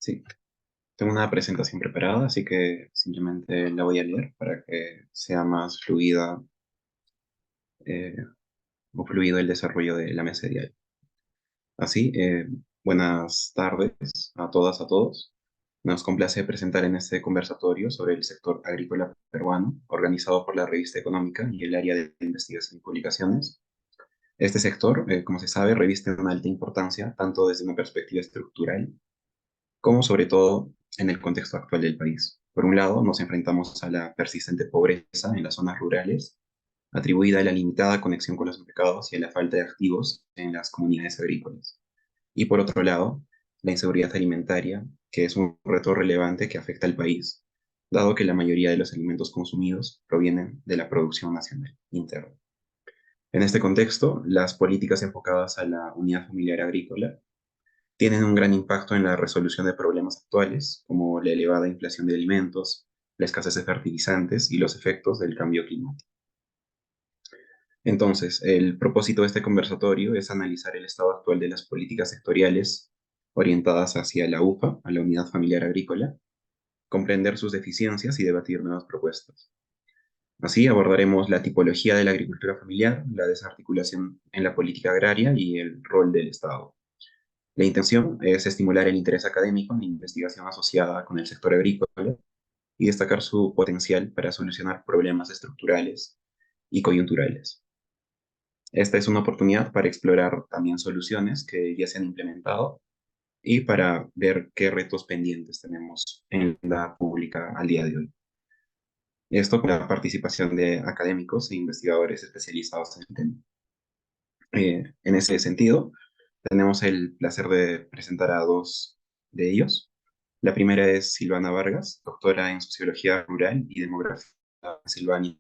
Sí, tengo una presentación preparada, así que simplemente la voy a leer para que sea más fluida eh, o fluido el desarrollo de la mesa diaria. Así, buenas tardes a todas, a todos. Nos complace presentar en este conversatorio sobre el sector agrícola peruano, organizado por la Revista Económica y el área de investigación y publicaciones. Este sector, como se sabe, reviste una alta importancia tanto desde una perspectiva estructural como sobre todo en el contexto actual del país. Por un lado, nos enfrentamos a la persistente pobreza en las zonas rurales, atribuida a la limitada conexión con los mercados y a la falta de activos en las comunidades agrícolas. Y por otro lado, la inseguridad alimentaria, que es un reto relevante que afecta al país, dado que la mayoría de los alimentos consumidos provienen de la producción nacional interna. En este contexto, las políticas enfocadas a la unidad familiar agrícola tienen un gran impacto en la resolución de problemas actuales, como la elevada inflación de alimentos, la escasez de fertilizantes y los efectos del cambio climático. Entonces, el propósito de este conversatorio es analizar el estado actual de las políticas sectoriales orientadas hacia la UFA, a la Unidad Familiar Agrícola, comprender sus deficiencias y debatir nuevas propuestas. Así abordaremos la tipología de la agricultura familiar, la desarticulación en la política agraria y el rol del Estado. La intención es estimular el interés académico en la investigación asociada con el sector agrícola y destacar su potencial para solucionar problemas estructurales y coyunturales. Esta es una oportunidad para explorar también soluciones que ya se han implementado y para ver qué retos pendientes tenemos en la pública al día de hoy. Esto con la participación de académicos e investigadores especializados en el tema. En ese sentido, tenemos el placer de presentar a dos de ellos. La primera es Silvana Vargas, doctora en Sociología Rural y Demografía en Silvania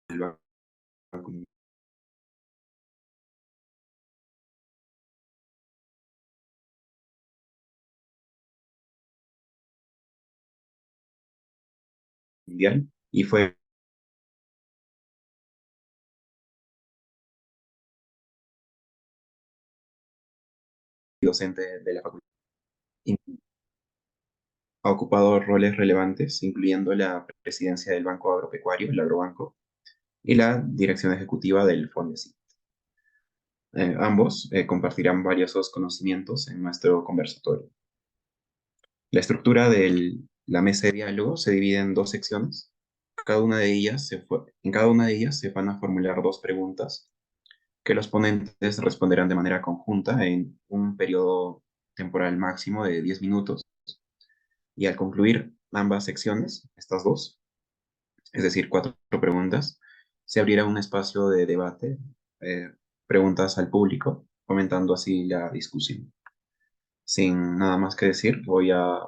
del Banco Mundial y fue docente de la facultad. Y ha ocupado roles relevantes, incluyendo la presidencia del Banco Agropecuario, el Agrobanco, y la dirección ejecutiva del FONDESI. Ambos compartirán valiosos conocimientos en nuestro conversatorio. La estructura de la mesa de diálogo se divide en dos secciones. En cada una de ellas se van a formular dos preguntas que los ponentes responderán de manera conjunta en un periodo temporal máximo de 10 minutos. Y al concluir ambas secciones, estas dos, es decir, cuatro preguntas, se abrirá un espacio de debate, eh, preguntas al público, fomentando así la discusión. Sin nada más que decir, voy a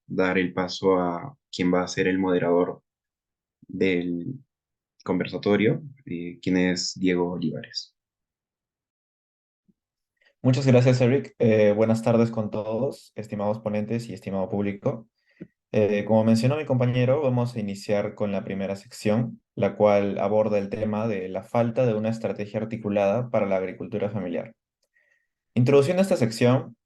dar el paso a quien va a ser el moderador del conversatorio, quien es Diego Olivares. Muchas gracias, Eric. Buenas tardes con todos, estimados ponentes y estimado público. Como mencionó mi compañero, vamos a iniciar con la primera sección, la cual aborda el tema de la falta de una estrategia articulada para la agricultura familiar. Introduciendo esta sección,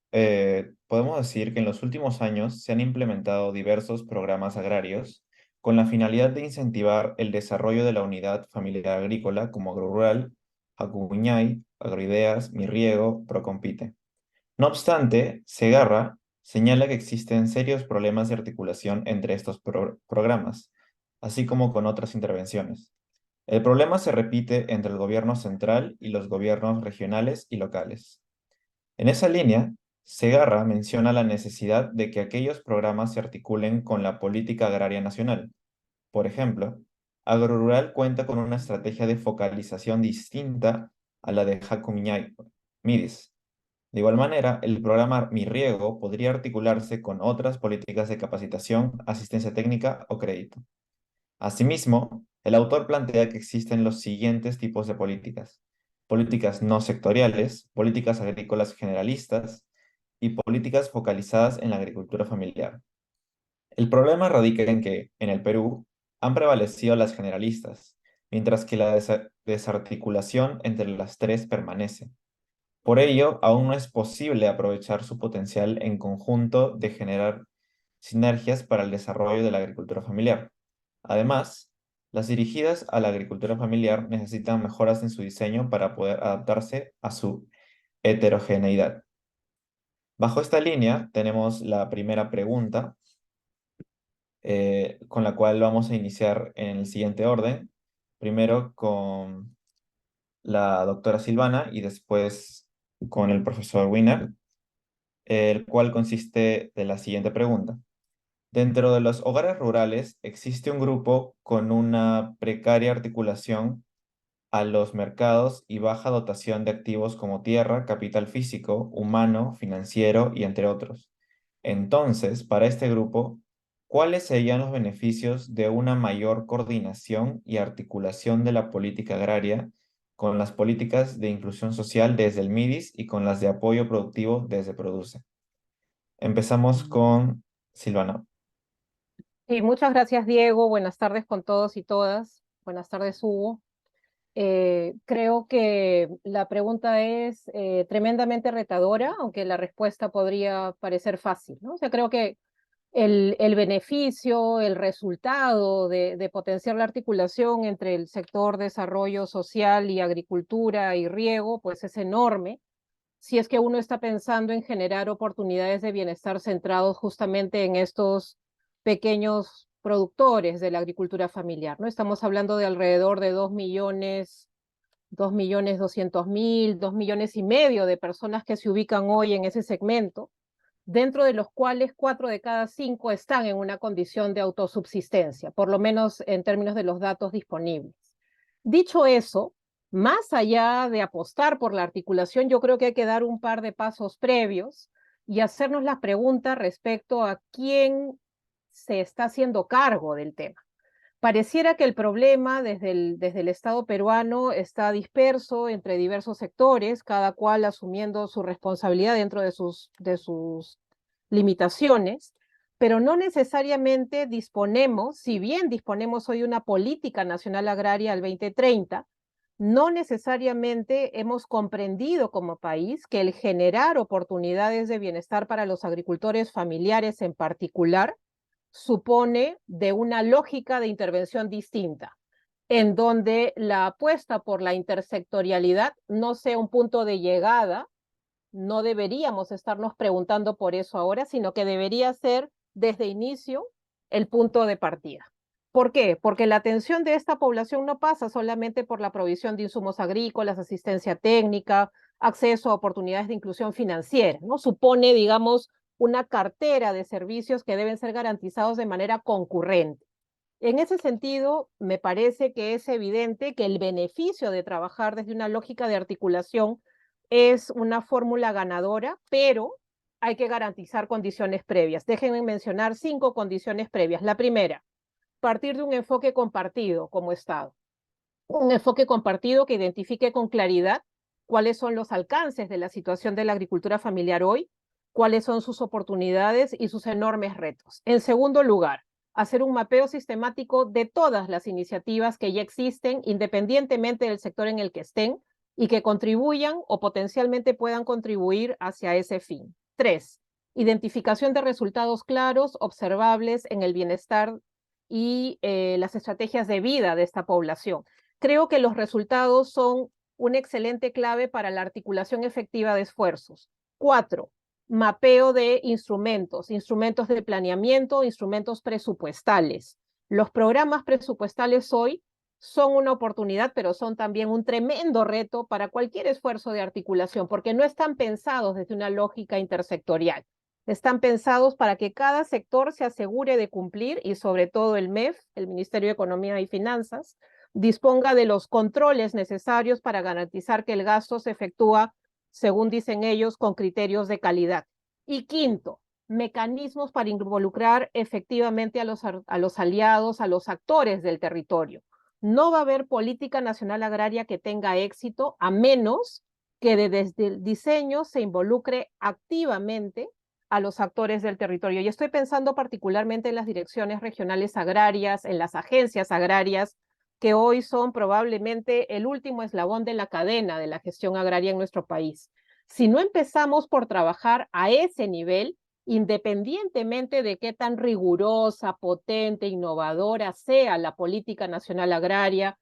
podemos decir que en los últimos años se han implementado diversos programas agrarios con la finalidad de incentivar el desarrollo de la unidad familiar agrícola como Agrorural, Acuñay, Agroideas, Mi Riego, Procompite. No obstante, Segarra señala que existen serios problemas de articulación entre estos programas, así como con otras intervenciones. El problema se repite entre el gobierno central y los gobiernos regionales y locales. En esa línea, Segarra menciona la necesidad de que aquellos programas se articulen con la política agraria nacional. Por ejemplo, Agrorural cuenta con una estrategia de focalización distinta a la de Jacumiñay, Midis. De igual manera, el programa Mi Riego podría articularse con otras políticas de capacitación, asistencia técnica o crédito. Asimismo, el autor plantea que existen los siguientes tipos de políticas: políticas no sectoriales, políticas agrícolas generalistas y políticas focalizadas en la agricultura familiar. El problema radica en que, en el Perú, han prevalecido las generalistas, mientras que la desarticulación entre las tres permanece. Por ello, aún no es posible aprovechar su potencial en conjunto de generar sinergias para el desarrollo de la agricultura familiar. Además, las dirigidas a la agricultura familiar necesitan mejoras en su diseño para poder adaptarse a su heterogeneidad. Bajo esta línea tenemos la primera pregunta, con la cual vamos a iniciar en el siguiente orden. Primero con la doctora Silvana y después con el profesor Wiener, el cual consiste de la siguiente pregunta. Dentro de los hogares rurales existe un grupo con una precaria articulación a los mercados y baja dotación de activos como tierra, capital físico, humano, financiero y entre otros. Entonces, para este grupo, ¿cuáles serían los beneficios de una mayor coordinación y articulación de la política agraria con las políticas de inclusión social desde el MIDIS y con las de apoyo productivo desde Produce? Empezamos con Silvana. Y muchas gracias, Diego. Buenas tardes con todos y todas. Buenas tardes, Hugo. Creo que la pregunta es tremendamente retadora, aunque la respuesta podría parecer fácil, ¿no? O sea, creo que el beneficio, el resultado de potenciar la articulación entre el sector desarrollo social y agricultura y riego, pues es enorme si es que uno está pensando en generar oportunidades de bienestar centrados justamente en estos pequeños productores de la agricultura familiar, ¿no? Estamos hablando de alrededor de 2.200.000, 2.500.000 de personas que se ubican hoy en ese segmento, dentro de los cuales 4 de cada 5 están en una condición de autosubsistencia, por lo menos en términos de los datos disponibles. Dicho eso, más allá de apostar por la articulación, yo creo que hay que dar un par de pasos previos y hacernos la pregunta respecto a quién se está haciendo cargo del tema. Pareciera que el problema desde el Estado peruano está disperso entre diversos sectores, cada cual asumiendo su responsabilidad dentro de sus limitaciones, pero no necesariamente disponemos, si bien disponemos hoy de una política nacional agraria al 2030, no necesariamente hemos comprendido como país que el generar oportunidades de bienestar para los agricultores familiares en particular supone de una lógica de intervención distinta, en donde la apuesta por la intersectorialidad no sea un punto de llegada. No deberíamos estarnos preguntando por eso ahora, sino que debería ser desde inicio el punto de partida. ¿Por qué? Porque la atención de esta población no pasa solamente por la provisión de insumos agrícolas, asistencia técnica, acceso a oportunidades de inclusión financiera, ¿no? Supone, digamos, una cartera de servicios que deben ser garantizados de manera concurrente. En ese sentido, me parece que es evidente que el beneficio de trabajar desde una lógica de articulación es una fórmula ganadora, pero hay que garantizar condiciones previas. Déjenme mencionar 5 condiciones previas. La primera, partir de un enfoque compartido como Estado. Un enfoque compartido que identifique con claridad cuáles son los alcances de la situación de la agricultura familiar hoy, cuáles son sus oportunidades y sus enormes retos. En segundo lugar, hacer un mapeo sistemático de todas las iniciativas que ya existen, independientemente del sector en el que estén, y que contribuyan o potencialmente puedan contribuir hacia ese fin. 3. Identificación de resultados claros, observables en el bienestar y las estrategias de vida de esta población. Creo que los resultados son una excelente clave para la articulación efectiva de esfuerzos. 4. Mapeo de instrumentos, instrumentos de planeamiento, instrumentos presupuestales. Los programas presupuestales hoy son una oportunidad, pero son también un tremendo reto para cualquier esfuerzo de articulación, porque no están pensados desde una lógica intersectorial. Están pensados para que cada sector se asegure de cumplir y sobre todo el MEF, el Ministerio de Economía y Finanzas, disponga de los controles necesarios para garantizar que el gasto se efectúa, según dicen ellos, con criterios de calidad. Y quinto, mecanismos para involucrar efectivamente a los aliados, a los actores del territorio. No va a haber política nacional agraria que tenga éxito a menos que desde el diseño se involucre activamente a los actores del territorio. Y estoy pensando particularmente en las direcciones regionales agrarias, en las agencias agrarias, que hoy son probablemente el último eslabón de la cadena de la gestión agraria en nuestro país. Si no empezamos por trabajar a ese nivel, independientemente de qué tan rigurosa, potente, innovadora sea la política nacional agraria,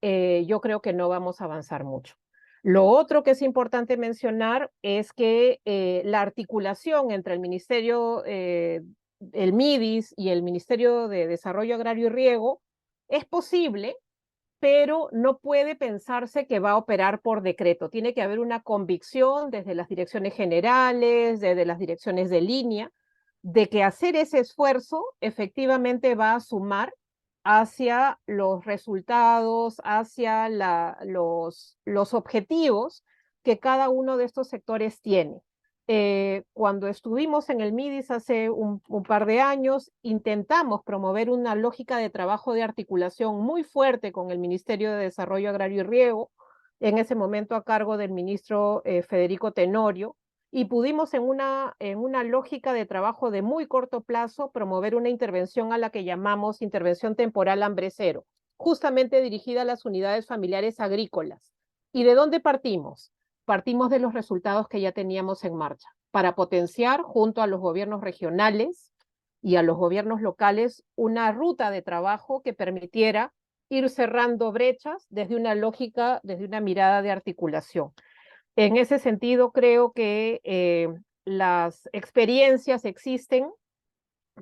yo creo que no vamos a avanzar mucho. Lo otro que es importante mencionar es que la articulación entre el Ministerio, el MIDIS y el Ministerio de Desarrollo Agrario y Riego es posible, pero no puede pensarse que va a operar por decreto. Tiene que haber una convicción desde las direcciones generales, desde las direcciones de línea, de que hacer ese esfuerzo efectivamente va a sumar hacia los resultados, hacia los objetivos que cada uno de estos sectores tiene. Cuando estuvimos en el MIDIS hace un par de años, intentamos promover una lógica de trabajo de articulación muy fuerte con el Ministerio de Desarrollo Agrario y Riego, en ese momento a cargo del ministro Federico Tenorio, y pudimos en una lógica de trabajo de muy corto plazo promover una intervención a la que llamamos intervención temporal hambre cero, justamente dirigida a las unidades familiares agrícolas. ¿Y de dónde partimos? Partimos de los resultados que ya teníamos en marcha, para potenciar junto a los gobiernos regionales y a los gobiernos locales una ruta de trabajo que permitiera ir cerrando brechas desde una lógica, desde una mirada de articulación. En ese sentido, creo que las experiencias existen,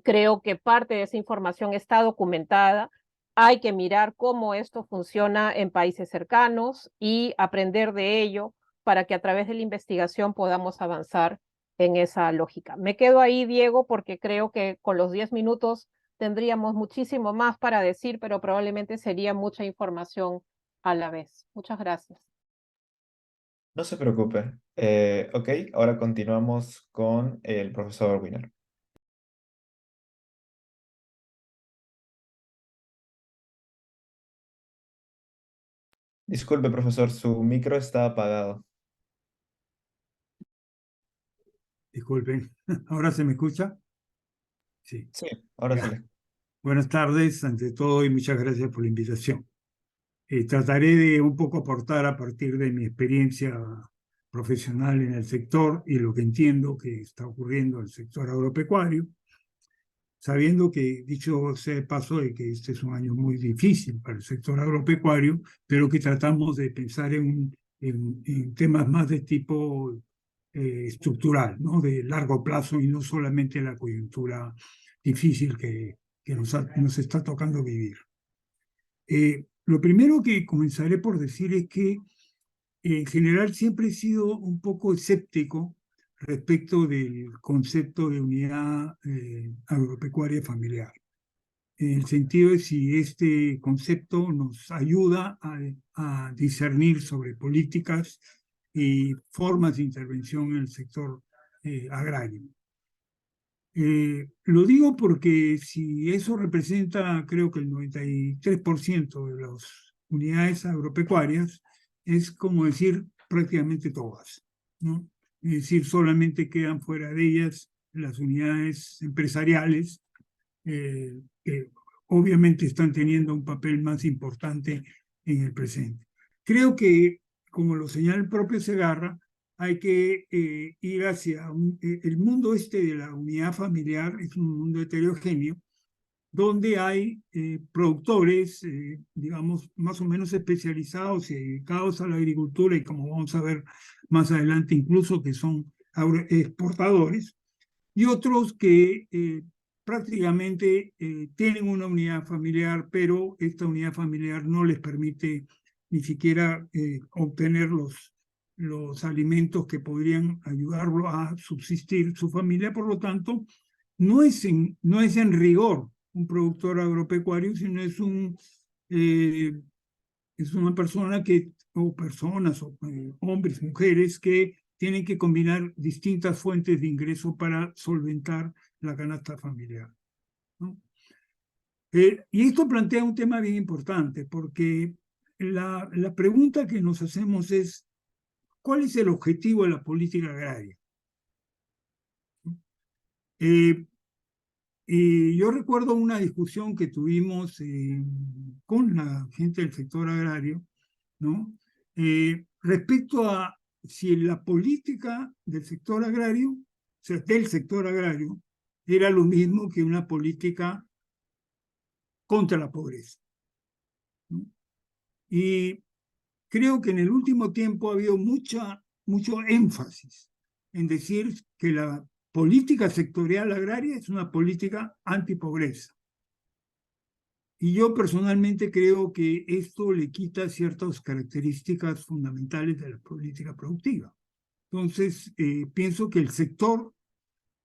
creo que parte de esa información está documentada. Hay que mirar cómo esto funciona en países cercanos y aprender de ello para que a través de la investigación podamos avanzar en esa lógica. Me quedo ahí, Diego, porque creo que con los 10 minutos tendríamos muchísimo más para decir, pero probablemente sería mucha información a la vez. Muchas gracias. No se preocupe. Ok, ahora continuamos con el profesor Wiener. Disculpe, profesor, su micro está apagado. Disculpen, ¿ahora se me escucha? Sí. Sí, ahora Ya. sí le... Buenas tardes, ante todo, y muchas gracias por la invitación. Trataré de un poco aportar a partir de mi experiencia profesional en el sector y lo que entiendo que está ocurriendo en el sector agropecuario, sabiendo que, dicho sea de paso, de que este es un año muy difícil para el sector agropecuario, pero que tratamos de pensar en temas más de tipo estructural, ¿no? De largo plazo y no solamente la coyuntura difícil que nos está tocando vivir. Lo primero que comenzaré por decir es que en general siempre he sido un poco escéptico respecto del concepto de unidad agropecuaria familiar, en el sentido de si este concepto nos ayuda a discernir sobre políticas y formas de intervención en el sector agrario. Lo digo porque si eso representa, creo que el 93% de las unidades agropecuarias, es como decir prácticamente todas, ¿no? Es decir, solamente quedan fuera de ellas las unidades empresariales, que obviamente están teniendo un papel más importante en el presente. Creo que, como lo señala el propio Segarra, hay que ir hacia el mundo este de la unidad familiar. Es un mundo heterogéneo, donde hay productores, digamos, más o menos especializados y dedicados a la agricultura, y como vamos a ver más adelante, incluso que son exportadores, y otros que prácticamente tienen una unidad familiar, pero esta unidad familiar no les permite ni siquiera obtener los alimentos que podrían ayudarlo a subsistir su familia. Por lo tanto, no es en rigor un productor agropecuario, sino es una persona que, o personas, o hombres, mujeres, que tienen que combinar distintas fuentes de ingreso para solventar la canasta familiar, ¿no? Y esto plantea un tema bien importante, porque la pregunta que nos hacemos es, ¿cuál es el objetivo de la política agraria? Y yo recuerdo una discusión que tuvimos con la gente del sector agrario, ¿no? Respecto a si la política del sector agrario, o sea, del sector agrario, era lo mismo que una política contra la pobreza, ¿no? Y creo que en el último tiempo ha habido mucho énfasis en decir que la política sectorial agraria es una política antipobreza. Y yo personalmente creo que esto le quita ciertas características fundamentales de la política productiva. Entonces, pienso que el sector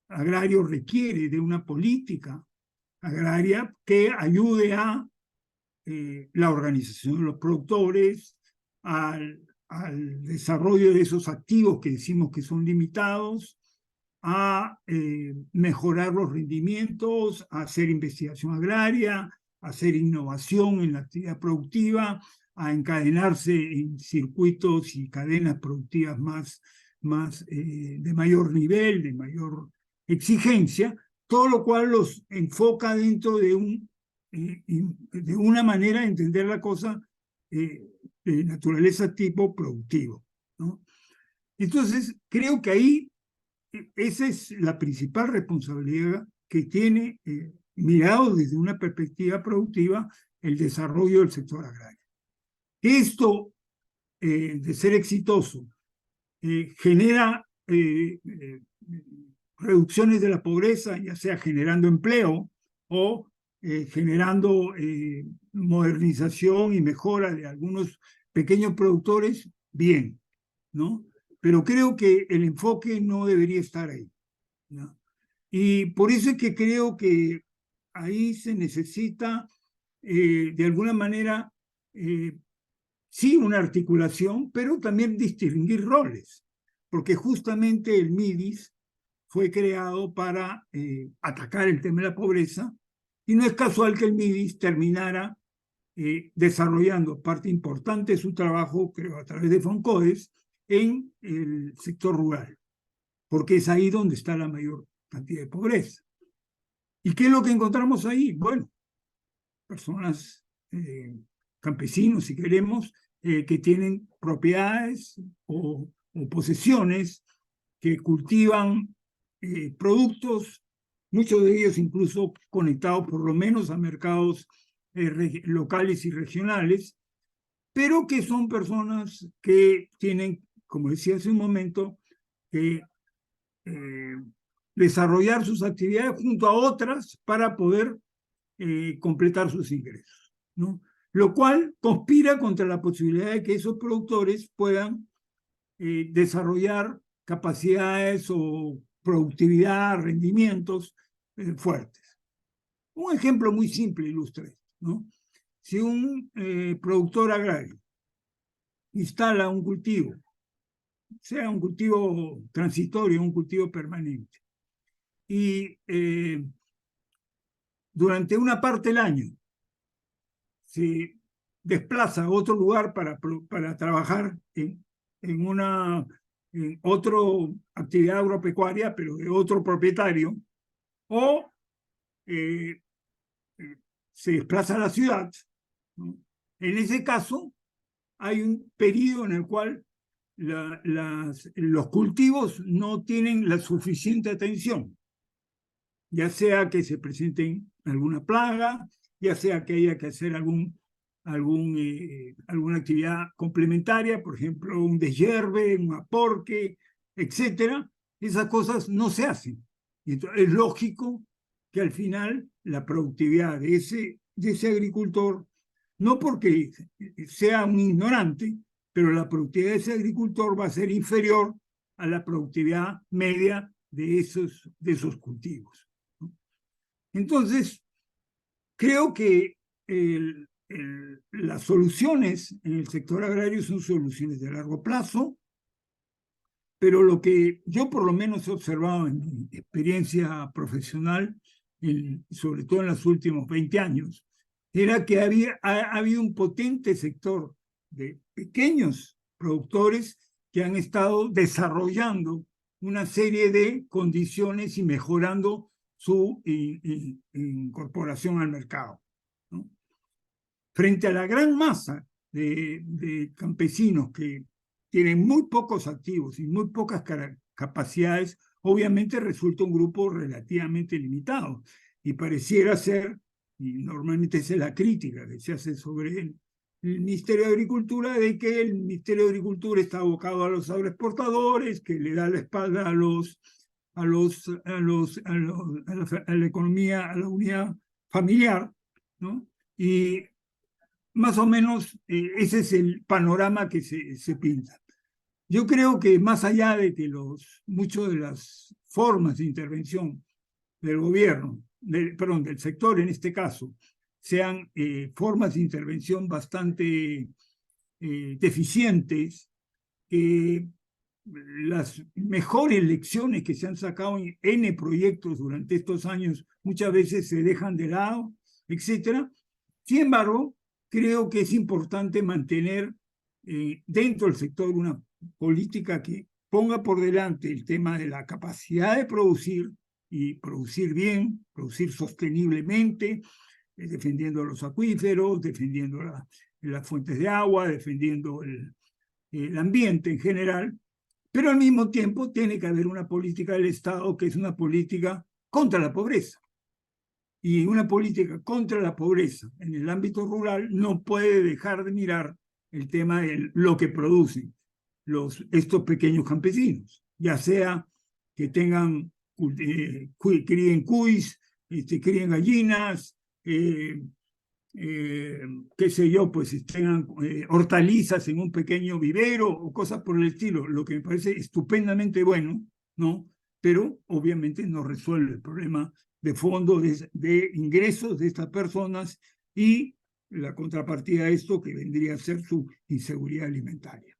agrario requiere de una política agraria que ayude a la organización de los productores, al desarrollo de esos activos que decimos que son limitados, a mejorar los rendimientos, a hacer investigación agraria, a hacer innovación en la actividad productiva, a encadenarse en circuitos y cadenas productivas de mayor nivel, de mayor exigencia, todo lo cual los enfoca dentro de una manera de entender la cosa de naturaleza tipo productivo, ¿no? Entonces, creo que ahí esa es la principal responsabilidad que tiene, mirado desde una perspectiva productiva, el desarrollo del sector agrario. Esto, de ser exitoso, genera reducciones de la pobreza, ya sea generando empleo o generando modernización y mejora de algunos pequeños productores, bien, ¿no? Pero creo que el enfoque no debería estar ahí, ¿no? Y por eso es que creo que ahí se necesita, de alguna manera, sí, una articulación, pero también distinguir roles, porque justamente el MIDIS fue creado para atacar el tema de la pobreza, y no es casual que el MIDIS terminara desarrollando parte importante de su trabajo, creo, a través de FONCODES, en el sector rural, porque es ahí donde está la mayor cantidad de pobreza. ¿Y qué es lo que encontramos ahí? Bueno, personas, campesinos, si queremos, que tienen propiedades o posesiones, que cultivan productos, muchos de ellos incluso conectados por lo menos a mercados locales y regionales, pero que son personas que tienen, como decía hace un momento, que desarrollar sus actividades junto a otras para poder completar sus ingresos, ¿no? Lo cual conspira contra la posibilidad de que esos productores puedan desarrollar capacidades o productividad, rendimientos fuertes. Un ejemplo muy simple ilustra esto, ¿no? Si un productor agrario instala un cultivo, sea un cultivo transitorio, un cultivo permanente, y durante una parte del año se desplaza a otro lugar para trabajar en otra actividad agropecuaria, pero de otro propietario, o se desplaza a la ciudad, ¿no? En ese caso, hay un periodo en el cual los cultivos no tienen la suficiente atención, ya sea que se presenten alguna plaga, ya sea que haya que hacer alguna actividad complementaria, por ejemplo, un deshierve, un aporque, etcétera. Esas cosas no se hacen. Y entonces es lógico que al final la productividad de ese agricultor, no porque sea un ignorante, pero la productividad de ese agricultor va a ser inferior a la productividad media de esos cultivos, ¿no? Entonces, creo que las soluciones en el sector agrario son soluciones de largo plazo, pero lo que yo por lo menos he observado en mi experiencia profesional, sobre todo en los últimos 20 años, era que ha habido un potente sector de pequeños productores que han estado desarrollando una serie de condiciones y mejorando su incorporación al mercado, ¿no? Frente a la gran masa de campesinos que tienen muy pocos activos y muy pocas capacidades, obviamente resulta un grupo relativamente limitado. Y pareciera ser, y normalmente esa es la crítica que se hace sobre el Ministerio de Agricultura, de que el Ministerio de Agricultura está abocado a los agroexportadores, que le da la espalda a la economía, a la unidad familiar, ¿no? Y más o menos ese es el panorama que se pinta. Yo creo que más allá de que muchas de las formas de intervención del gobierno, del sector en este caso, sean formas de intervención bastante deficientes, las mejores lecciones que se han sacado en N proyectos durante estos años muchas veces se dejan de lado, etc. Sin embargo, creo que es importante mantener dentro del sector una política que ponga por delante el tema de la capacidad de producir y producir bien, producir sosteniblemente, defendiendo los acuíferos, defendiendo las fuentes de agua, defendiendo el ambiente en general, pero al mismo tiempo tiene que haber una política del Estado que es una política contra la pobreza. Y una política contra la pobreza en el ámbito rural no puede dejar de mirar el tema de lo que producen estos pequeños campesinos, ya sea que críen cuis, críen gallinas, qué sé yo, pues tengan hortalizas en un pequeño vivero o cosas por el estilo, lo que me parece estupendamente bueno, ¿no? Pero obviamente no resuelve el problema de fondo de ingresos de estas personas y la contrapartida de esto que vendría a ser su inseguridad alimentaria.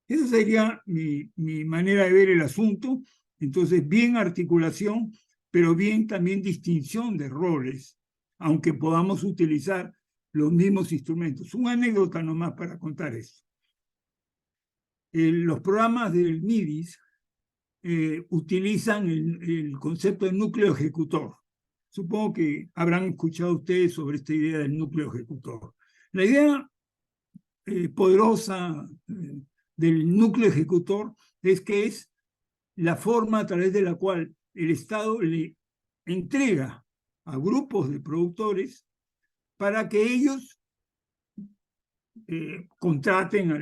Esa sería mi manera de ver el asunto. Entonces, bien articulación, pero bien también distinción de roles, aunque podamos utilizar los mismos instrumentos. Una anécdota nomás para contar esto. Los programas del MIDIS utilizan el concepto de núcleo ejecutor. Supongo que habrán escuchado ustedes sobre esta idea del núcleo ejecutor. La idea poderosa del núcleo ejecutor es que es la forma a través de la cual el Estado le entrega a grupos de productores para que ellos contraten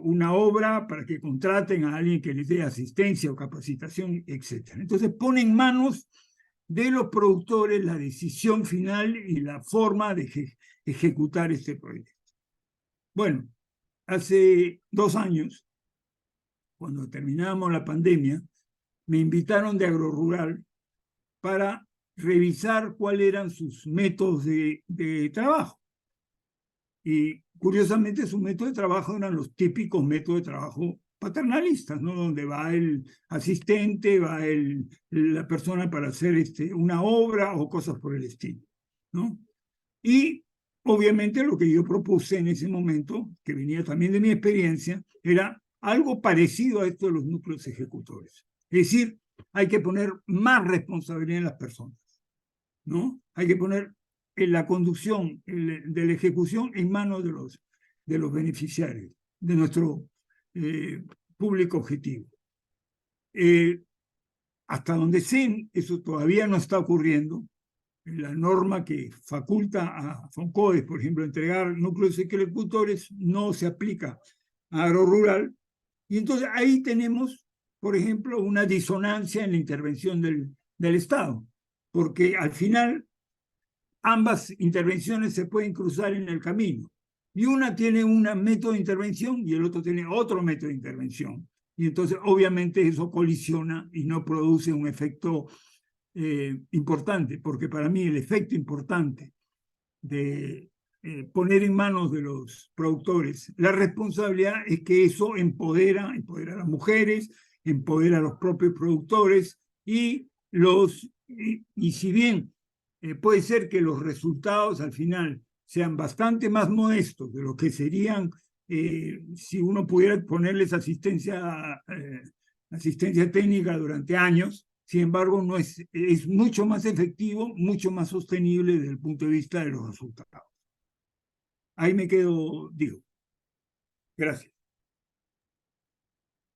una obra, para que contraten a alguien que les dé asistencia o capacitación, etc. Entonces pone en manos de los productores la decisión final y la forma de ejecutar este proyecto. Bueno, hace 2 años, cuando terminamos la pandemia, me invitaron de Agrorural para revisar cuáles eran sus métodos de trabajo. Y curiosamente sus métodos de trabajo eran los típicos métodos de trabajo paternalistas, ¿no? Donde va el asistente, va la persona para hacer una obra o cosas por el estilo, ¿no? Y obviamente lo que yo propuse en ese momento, que venía también de mi experiencia, era algo parecido a esto de los núcleos ejecutores. Es decir, hay que poner más responsabilidad en las personas, ¿no? Hay que poner la conducción de la ejecución en manos de los beneficiarios, de nuestro público objetivo. Hasta donde sé, eso todavía no está ocurriendo. La norma que faculta a FONCODES, por ejemplo, entregar núcleos ejecutores no se aplica a Agrorural. Y entonces ahí tenemos, por ejemplo, una disonancia en la intervención del Estado, porque al final ambas intervenciones se pueden cruzar en el camino. Y una tiene un método de intervención y el otro tiene otro método de intervención. Y entonces, obviamente, eso colisiona y no produce un efecto importante, porque para mí el efecto importante de poner en manos de los productores la responsabilidad es que eso empodera a las mujeres, empodera a los propios productores y si bien puede ser que los resultados al final sean bastante más modestos de lo que serían si uno pudiera ponerles asistencia técnica durante años. Sin embargo, es mucho más efectivo, mucho más sostenible desde el punto de vista de los resultados. Ahí me quedo, digo. Gracias.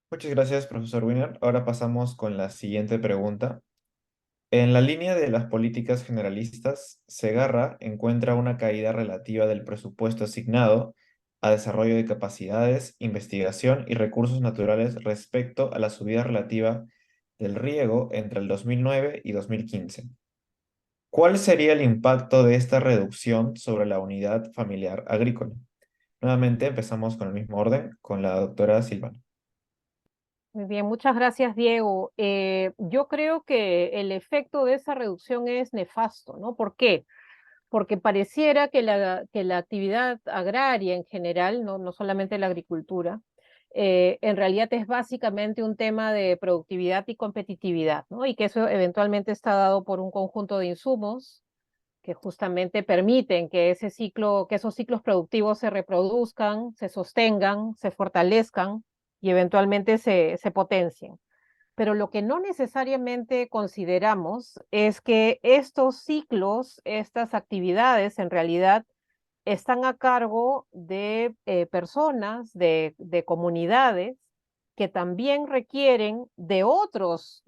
Muchas gracias, profesor Wiener. Ahora pasamos con la siguiente pregunta. En la línea de las políticas generalistas, Segarra encuentra una caída relativa del presupuesto asignado a desarrollo de capacidades, investigación y recursos naturales respecto a la subida relativa del riego entre el 2009 y 2015. ¿Cuál sería el impacto de esta reducción sobre la unidad familiar agrícola? Nuevamente empezamos con el mismo orden, con la doctora Silvana. Muy bien, muchas gracias, Diego. Yo creo que el efecto de esa reducción es nefasto, ¿no? ¿Por qué? Porque pareciera que la actividad agraria en general, no solamente la agricultura, en realidad es básicamente un tema de productividad y competitividad, ¿no? Y que eso eventualmente está dado por un conjunto de insumos que justamente permiten que que esos ciclos productivos se reproduzcan, se sostengan, se fortalezcan y eventualmente se potencien. Pero lo que no necesariamente consideramos es que estos ciclos, estas actividades en realidad están a cargo de personas, de comunidades que también requieren de otros,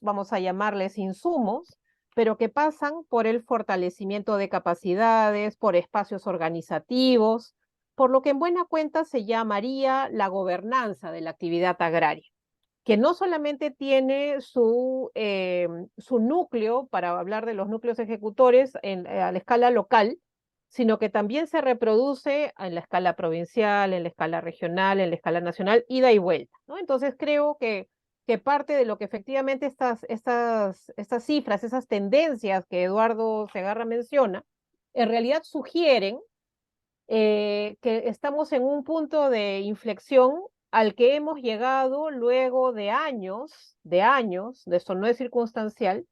vamos a llamarles insumos, pero que pasan por el fortalecimiento de capacidades, por espacios organizativos, por lo que en buena cuenta se llamaría la gobernanza de la actividad agraria, que no solamente tiene su núcleo, para hablar de los núcleos ejecutores a la escala local, sino que también se reproduce en la escala provincial, en la escala regional, en la escala nacional, ida y vuelta, ¿no? Entonces creo que parte de lo que efectivamente estas cifras, esas tendencias que Eduardo Segarra menciona, en realidad sugieren que estamos en un punto de inflexión al que hemos llegado luego de esto no es circunstancial,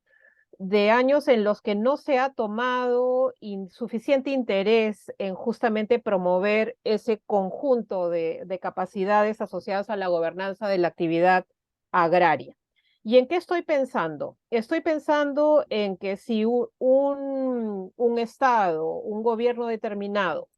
de años en los que no se ha tomado suficiente interés en justamente promover ese conjunto de capacidades asociadas a la gobernanza de la actividad agraria. ¿Y en qué estoy pensando? Estoy pensando en que si un Estado, un gobierno determinado,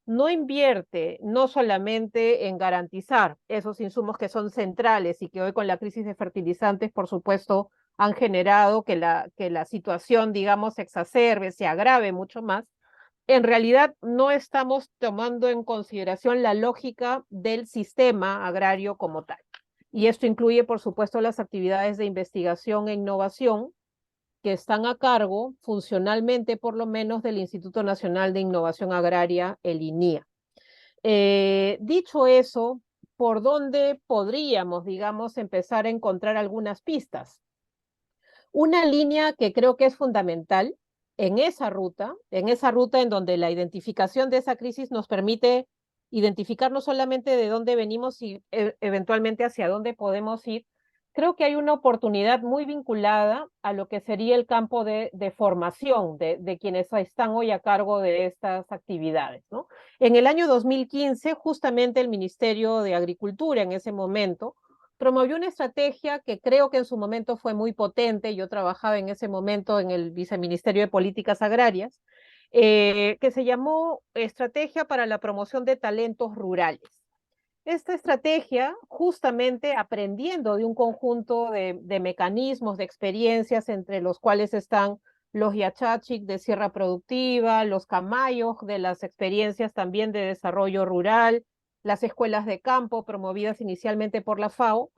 no invierte no solamente en garantizar esos insumos que son centrales y que hoy con la crisis de fertilizantes, por supuesto, han generado que la situación, digamos, se exacerbe, se agrave mucho más, en realidad no estamos tomando en consideración la lógica del sistema agrario como tal. Y esto incluye, por supuesto, las actividades de investigación e innovación que están a cargo, funcionalmente por lo menos, del Instituto Nacional de Innovación Agraria, el INIA. Dicho eso, ¿por dónde podríamos, digamos, empezar a encontrar algunas pistas? Una línea que creo que es fundamental en esa ruta en donde la identificación de esa crisis nos permite identificar no solamente de dónde venimos y eventualmente hacia dónde podemos ir, creo que hay una oportunidad muy vinculada a lo que sería el campo de formación de quienes están hoy a cargo de estas actividades, ¿no? En el año 2015, justamente el Ministerio de Agricultura en ese momento promovió una estrategia que creo que en su momento fue muy potente. Yo trabajaba en ese momento en el Viceministerio de Políticas Agrarias, que se llamó Estrategia para la Promoción de Talentos Rurales. Esta estrategia, justamente aprendiendo de un conjunto de mecanismos, de experiencias, entre los cuales están los Yachachik de Sierra Productiva, los Camayos de las experiencias también de desarrollo rural, las escuelas de campo promovidas inicialmente por la FAO,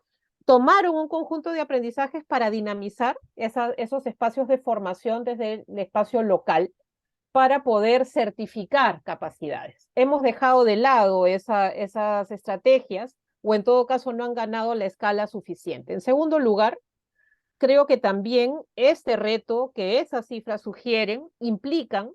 tomaron un conjunto de aprendizajes para dinamizar esos espacios de formación desde el espacio local para poder certificar capacidades. Hemos dejado de lado esas estrategias o en todo caso no han ganado la escala suficiente. En segundo lugar, creo que también este reto que esas cifras sugieren implican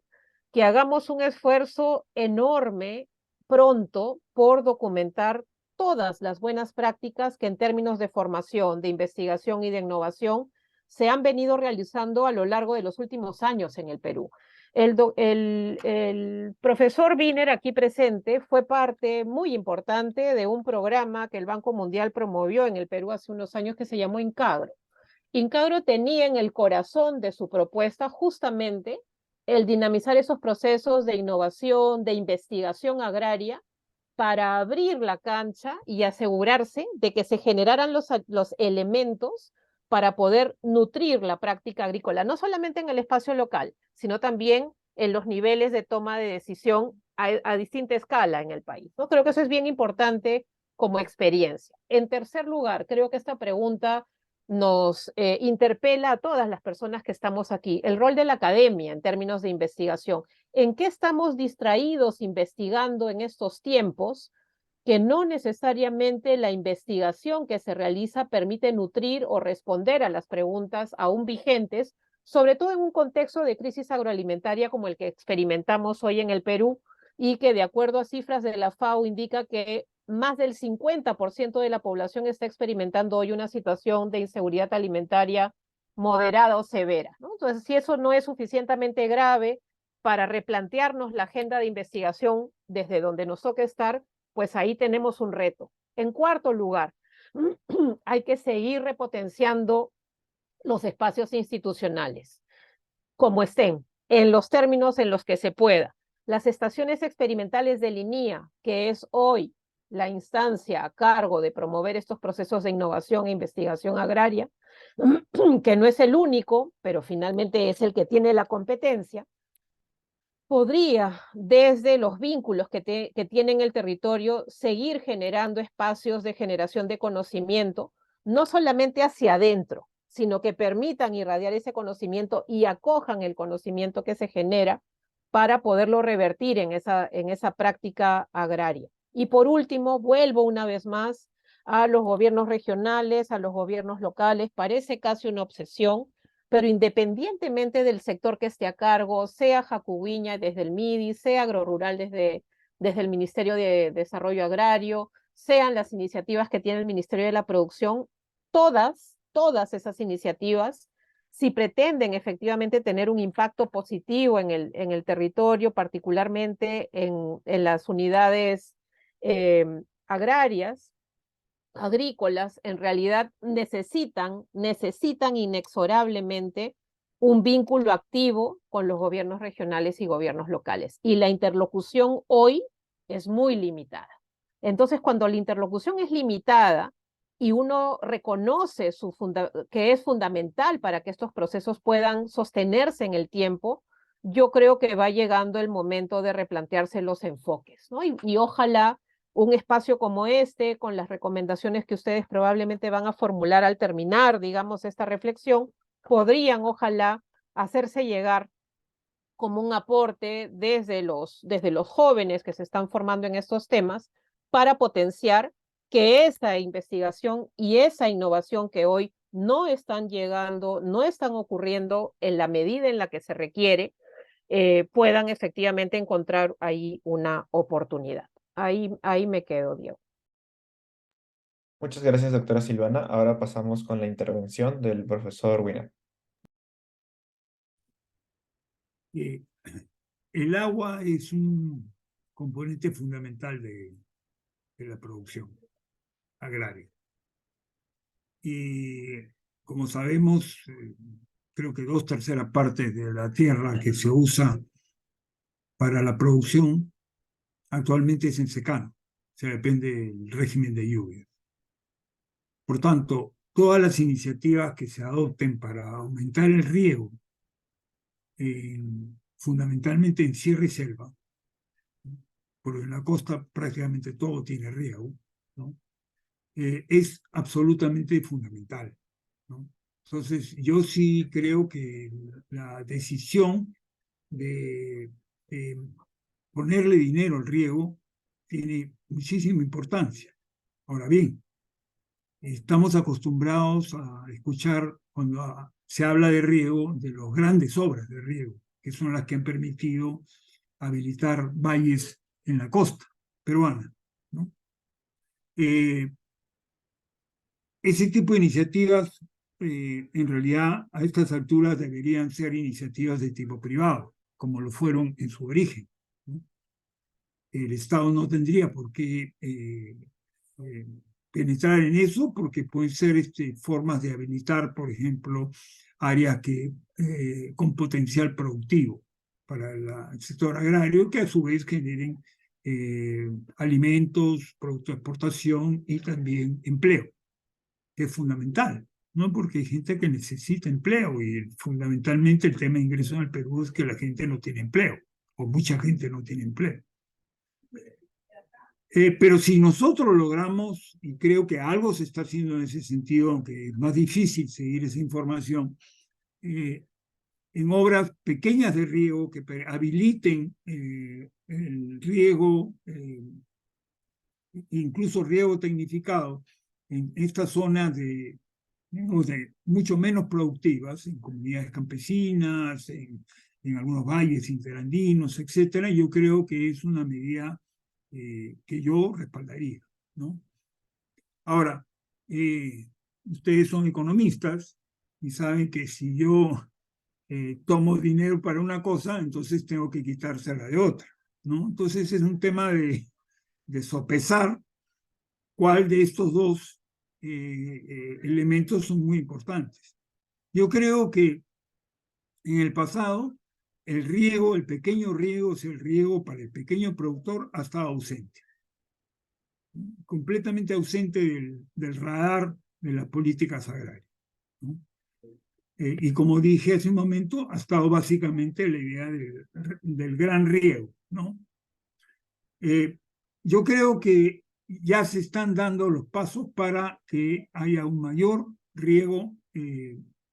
que hagamos un esfuerzo enorme pronto por documentar todas las buenas prácticas que en términos de formación, de investigación y de innovación se han venido realizando a lo largo de los últimos años en el Perú. El profesor Wiener, aquí presente, fue parte muy importante de un programa que el Banco Mundial promovió en el Perú hace unos años que se llamó INCAGRO. INCAGRO tenía en el corazón de su propuesta justamente el dinamizar esos procesos de innovación, de investigación agraria, para abrir la cancha y asegurarse de que se generaran los elementos para poder nutrir la práctica agrícola, no solamente en el espacio local, sino también en los niveles de toma de decisión a distinta escala en el país, ¿no? Creo que eso es bien importante como experiencia. En tercer lugar, creo que esta pregunta nos interpela a todas las personas que estamos aquí. El rol de la academia en términos de investigación. ¿En qué estamos distraídos investigando en estos tiempos que no necesariamente la investigación que se realiza permite nutrir o responder a las preguntas aún vigentes, sobre todo en un contexto de crisis agroalimentaria como el que experimentamos hoy en el Perú y que de acuerdo a cifras de la FAO indica que más del 50% de la población está experimentando hoy una situación de inseguridad alimentaria moderada o severa, ¿no? Entonces, si eso no es suficientemente grave para replantearnos la agenda de investigación desde donde nos toca estar, pues ahí tenemos un reto. En cuarto lugar, hay que seguir repotenciando los espacios institucionales, como estén, en los términos en los que se pueda. Las estaciones experimentales del INIA, que es hoy la instancia a cargo de promover estos procesos de innovación e investigación agraria, que no es el único, pero finalmente es el que tiene la competencia, podría, desde los vínculos que tiene el territorio, seguir generando espacios de generación de conocimiento, no solamente hacia adentro, sino que permitan irradiar ese conocimiento y acojan el conocimiento que se genera para poderlo revertir en esa práctica agraria. Y por último, vuelvo una vez más a los gobiernos regionales, a los gobiernos locales, parece casi una obsesión, pero independientemente del sector que esté a cargo, sea Jacuguiña desde el MIDI, sea Agrorural desde el Ministerio de Desarrollo Agrario, sean las iniciativas que tiene el Ministerio de la Producción, todas esas iniciativas, si pretenden efectivamente tener un impacto positivo en el territorio, particularmente en las unidades agrarias, agrícolas, en realidad necesitan inexorablemente un vínculo activo con los gobiernos regionales y gobiernos locales. Y la interlocución hoy es muy limitada. Entonces, cuando la interlocución es limitada y uno reconoce que es fundamental para que estos procesos puedan sostenerse en el tiempo, yo creo que va llegando el momento de replantearse los enfoques, ¿no? Y ojalá un espacio como este, con las recomendaciones que ustedes probablemente van a formular al terminar, digamos, esta reflexión, podrían, ojalá, hacerse llegar como un aporte desde los jóvenes que se están formando en estos temas para potenciar que esa investigación y esa innovación que hoy no están llegando, no están ocurriendo en la medida en la que se requiere, puedan efectivamente encontrar ahí una oportunidad. Ahí me quedo, Diego. Muchas gracias, doctora Silvana. Ahora pasamos con la intervención del profesor Wiener. El agua es un componente fundamental de la producción agraria. Y como sabemos, creo que 2/3 partes de la tierra que se usa para la producción actualmente es en secano, o sea, depende del régimen de lluvia. Por tanto, todas las iniciativas que se adopten para aumentar el riego, fundamentalmente en sierra y selva, porque en la costa prácticamente todo tiene riego, ¿no? Es absolutamente fundamental, ¿no? Entonces, yo sí creo que la decisión de ponerle dinero al riego tiene muchísima importancia. Ahora bien, estamos acostumbrados a escuchar cuando se habla de riego, de las grandes obras de riego, que son las que han permitido habilitar valles en la costa peruana, ¿no? Ese tipo de iniciativas, en realidad, a estas alturas deberían ser iniciativas de tipo privado, como lo fueron en su origen, ¿no? El Estado no tendría por qué penetrar en eso, porque pueden ser formas de habilitar, por ejemplo, áreas con potencial productivo para el sector agrario, que a su vez generen alimentos, productos de exportación y también empleo, que es fundamental, ¿no? Porque hay gente que necesita empleo y fundamentalmente el tema de ingresos en el Perú es que la gente no tiene empleo, o mucha gente no tiene empleo. Pero si nosotros logramos, y creo que algo se está haciendo en ese sentido, aunque es más difícil seguir esa información, en obras pequeñas de riego que habiliten el riego, incluso riego tecnificado, en estas zonas digamos, de mucho menos productivas, en comunidades campesinas, en algunos valles interandinos, etcétera, yo creo que es una medida que yo respaldaría, ¿no? Ahora, ustedes son economistas y saben que si yo tomo dinero para una cosa, entonces tengo que quitársela de otra, ¿no? Entonces es un tema de sopesar cuál de estos dos elementos son muy importantes. Yo creo que en el pasado el riego, el pequeño riego, o sea, el riego para el pequeño productor ha estado ausente, completamente ausente del radar de las políticas agrarias, ¿no? Y como dije hace un momento, ha estado básicamente la idea del gran riego, ¿no? Yo creo que ya se están dando los pasos para que haya un mayor riego,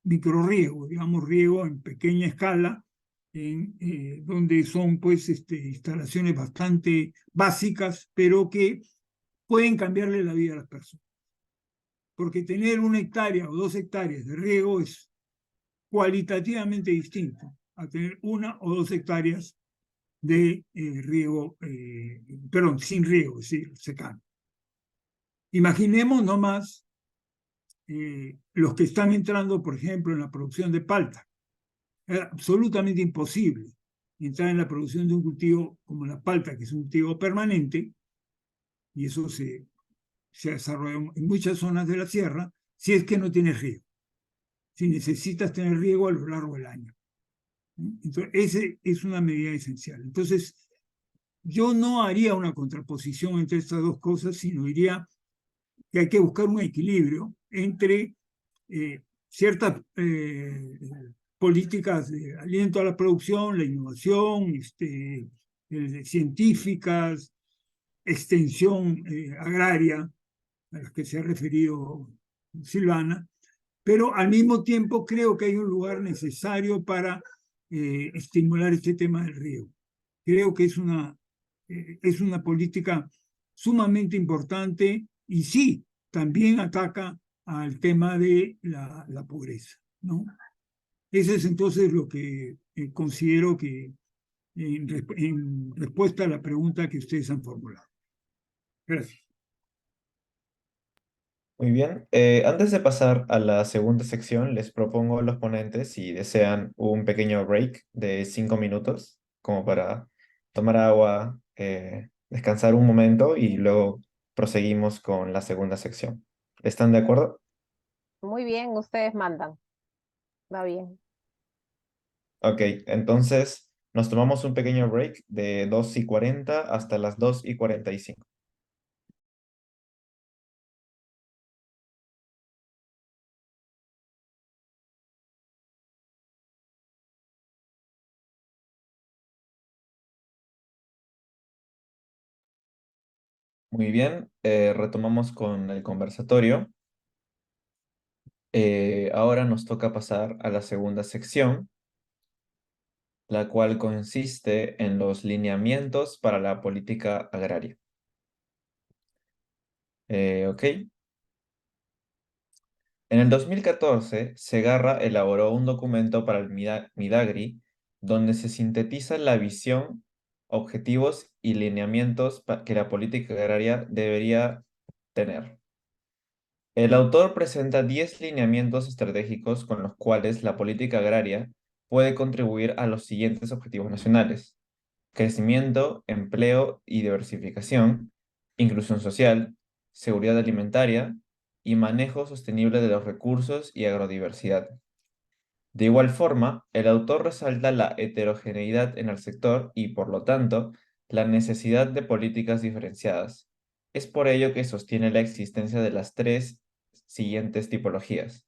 microrriego, digamos, riego en pequeña escala, donde son pues instalaciones bastante básicas, pero que pueden cambiarle la vida a las personas. Porque tener 1 hectárea o 2 hectáreas de riego es cualitativamente distinto a tener 1 o 2 hectáreas de riego, perdón, sin riego, es decir, secano. Imaginemos nomás los que están entrando, por ejemplo, en la producción de palta. Es absolutamente imposible entrar en la producción de un cultivo como la palta, que es un cultivo permanente, y eso se desarrolla en muchas zonas de la sierra, si es que no tienes riego, si necesitas tener riego a lo largo del año. Entonces, esa es una medida esencial. Entonces, yo no haría una contraposición entre estas dos cosas, sino diría que hay que buscar un equilibrio entre ciertas políticas de aliento a la producción, la innovación, científicas, extensión agraria, a las que se ha referido Silvana, pero al mismo tiempo creo que hay un lugar necesario para estimular este tema del riego. Creo que es una política sumamente importante y sí, también ataca al tema de la pobreza, ¿no? Ese es entonces lo que considero que en respuesta a la pregunta que ustedes han formulado. Gracias. Muy bien. Antes de pasar a la segunda sección, les propongo a los ponentes si desean un pequeño break de 5 minutos, como para tomar agua, descansar un momento y luego proseguimos con la segunda sección. ¿Están de acuerdo? Muy bien, ustedes mandan. Va bien. Ok, entonces nos tomamos un pequeño break de 2:40 hasta las 2:45. Muy bien, retomamos con el conversatorio. Ahora nos toca pasar a la segunda sección, la cual consiste en los lineamientos para la política agraria. Ok. En el 2014, Segarra elaboró un documento para el Midagri, donde se sintetiza la visión, objetivos y lineamientos que la política agraria debería tener. El autor presenta 10 lineamientos estratégicos con los cuales la política agraria puede contribuir a los siguientes objetivos nacionales: crecimiento, empleo y diversificación, inclusión social, seguridad alimentaria y manejo sostenible de los recursos y agrodiversidad. De igual forma, el autor resalta la heterogeneidad en el sector y, por lo tanto, la necesidad de políticas diferenciadas. Es por ello que sostiene la existencia de las tres siguientes tipologías: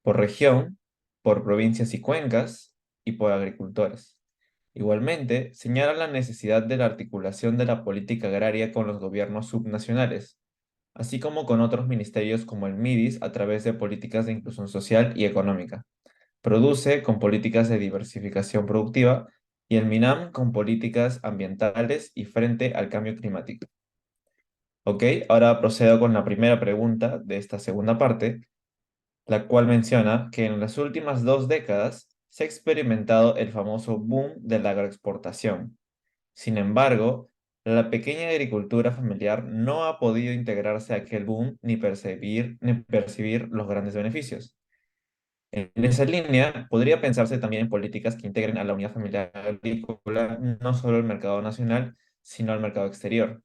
por región, por provincias y cuencas, y por agricultores. Igualmente, señala la necesidad de la articulación de la política agraria con los gobiernos subnacionales, así como con otros ministerios como el MIDIS a través de políticas de inclusión social y económica. Produce con políticas de diversificación productiva y el MINAM con políticas ambientales y frente al cambio climático. Ok, ahora procedo con la primera pregunta de esta segunda parte, la cual menciona que en las últimas 2 décadas se ha experimentado el famoso boom de la agroexportación. Sin embargo, la pequeña agricultura familiar no ha podido integrarse a aquel boom ni percibir los grandes beneficios. En esa línea, podría pensarse también en políticas que integren a la unidad familiar agrícola no solo al mercado nacional, sino al mercado exterior.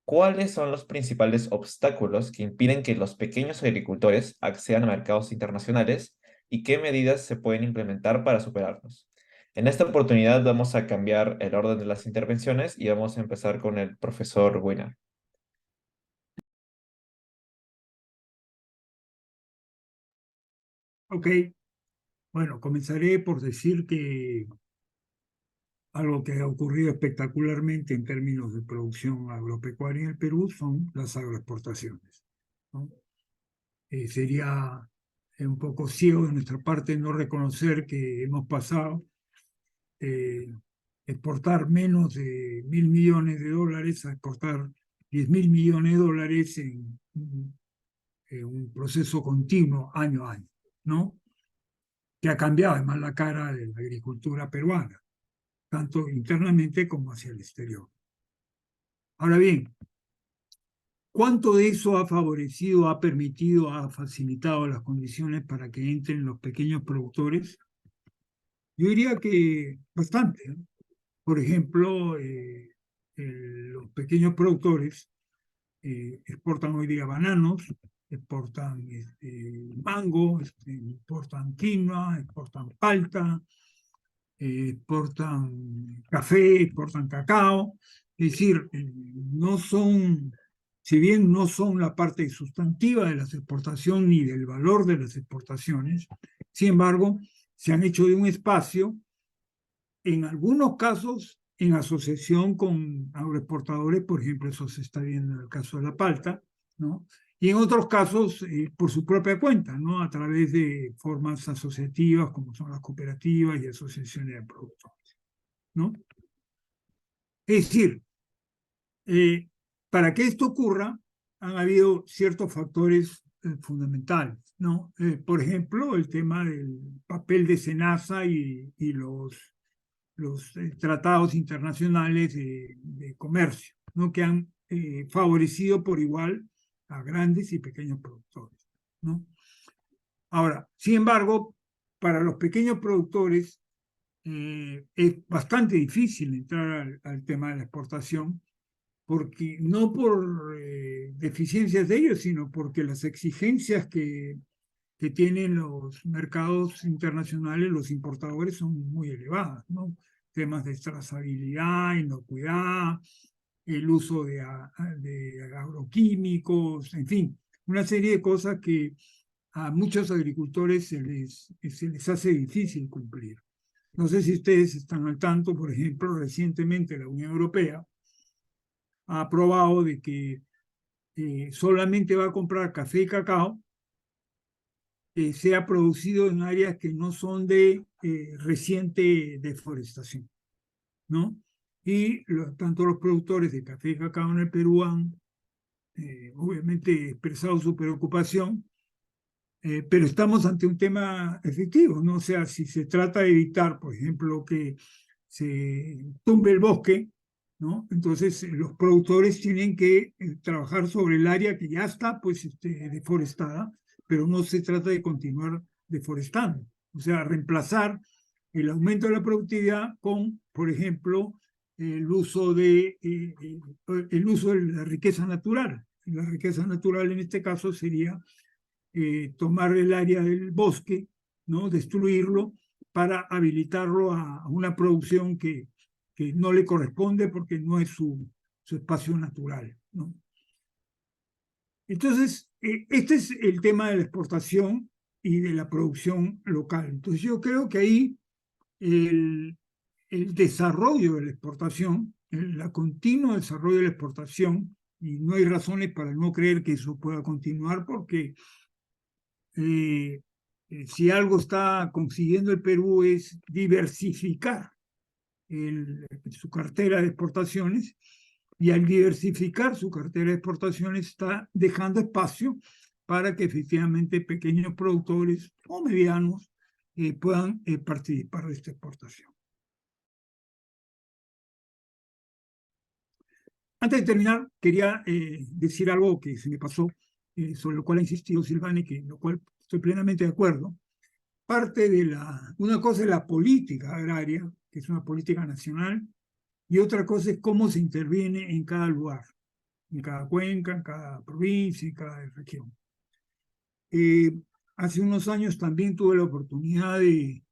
¿Cuáles son los principales obstáculos que impiden que los pequeños agricultores accedan a mercados internacionales y qué medidas se pueden implementar para superarlos? En esta oportunidad vamos a cambiar el orden de las intervenciones y vamos a empezar con el profesor Winner. Ok, bueno, comenzaré por decir que algo que ha ocurrido espectacularmente en términos de producción agropecuaria en el Perú son las agroexportaciones, ¿no? Sería un poco ciego de nuestra parte no reconocer que hemos pasado de exportar menos de $1.000 millones a exportar 10.000 millones de dólares en un proceso continuo año a año, ¿no? Que ha cambiado además la cara de la agricultura peruana, tanto internamente como hacia el exterior. Ahora bien, ¿cuánto de eso ha favorecido, ha permitido, ha facilitado las condiciones para que entren los pequeños productores? Yo diría que bastante, ¿no? Por ejemplo, los pequeños productores exportan hoy día bananos, exportan mango, exportan quinoa, exportan palta, exportan café, exportan cacao. Es decir, no son, si bien no son la parte sustantiva de las exportaciones ni del valor de las exportaciones, sin embargo, se han hecho de un espacio, en algunos casos, en asociación con agroexportadores, por ejemplo, eso se está viendo en el caso de la palta, ¿no? Y en otros casos, por su propia cuenta, ¿no? A través de formas asociativas, como son las cooperativas y asociaciones de productores, ¿no? Es decir, para que esto ocurra, han habido ciertos factores fundamentales, ¿no? Por ejemplo, el tema del papel de SENASA y los tratados internacionales de comercio, ¿no? Que han favorecido por igual a grandes y pequeños productores, ¿no? Ahora, sin embargo, para los pequeños productores es bastante difícil entrar al tema de la exportación, porque no por deficiencias de ellos, sino porque las exigencias que tienen los mercados internacionales, los importadores, son muy elevadas, ¿no? Temas de trazabilidad, inocuidad, el uso de agroquímicos, en fin, una serie de cosas que a muchos agricultores se les hace difícil cumplir. No sé si ustedes están al tanto, por ejemplo, recientemente la Unión Europea ha aprobado de que solamente va a comprar café y cacao sea producido en áreas que no son de reciente deforestación, ¿no? Y tanto los productores de café y cacao en el Perú han obviamente expresado su preocupación, pero estamos ante un tema efectivo, ¿no? O sea, si se trata de evitar, por ejemplo, que se tumbe el bosque, ¿no? Entonces los productores tienen que trabajar sobre el área que ya está pues deforestada, pero no se trata de continuar deforestando. O sea, reemplazar el aumento de la productividad con, por ejemplo, el uso de la riqueza natural. La riqueza natural en este caso sería tomar el área del bosque, ¿no? Destruirlo para habilitarlo a una producción que que no le corresponde porque no es su espacio natural, ¿no? Entonces, este es el tema de la exportación y de la producción local. Entonces, yo creo que ahí el desarrollo de la exportación, el continuo desarrollo de la exportación, y no hay razones para no creer que eso pueda continuar, porque si algo está consiguiendo el Perú es diversificar su cartera de exportaciones, y al diversificar su cartera de exportaciones está dejando espacio para que efectivamente pequeños productores o medianos puedan participar de esta exportación. Antes de terminar, quería decir algo que se me pasó, sobre lo cual ha insistido Silvana y con lo cual estoy plenamente de acuerdo. Parte de una cosa es la política agraria, que es una política nacional, y otra cosa es cómo se interviene en cada lugar, en cada cuenca, en cada provincia, en cada región. Hace unos años también tuve la oportunidad de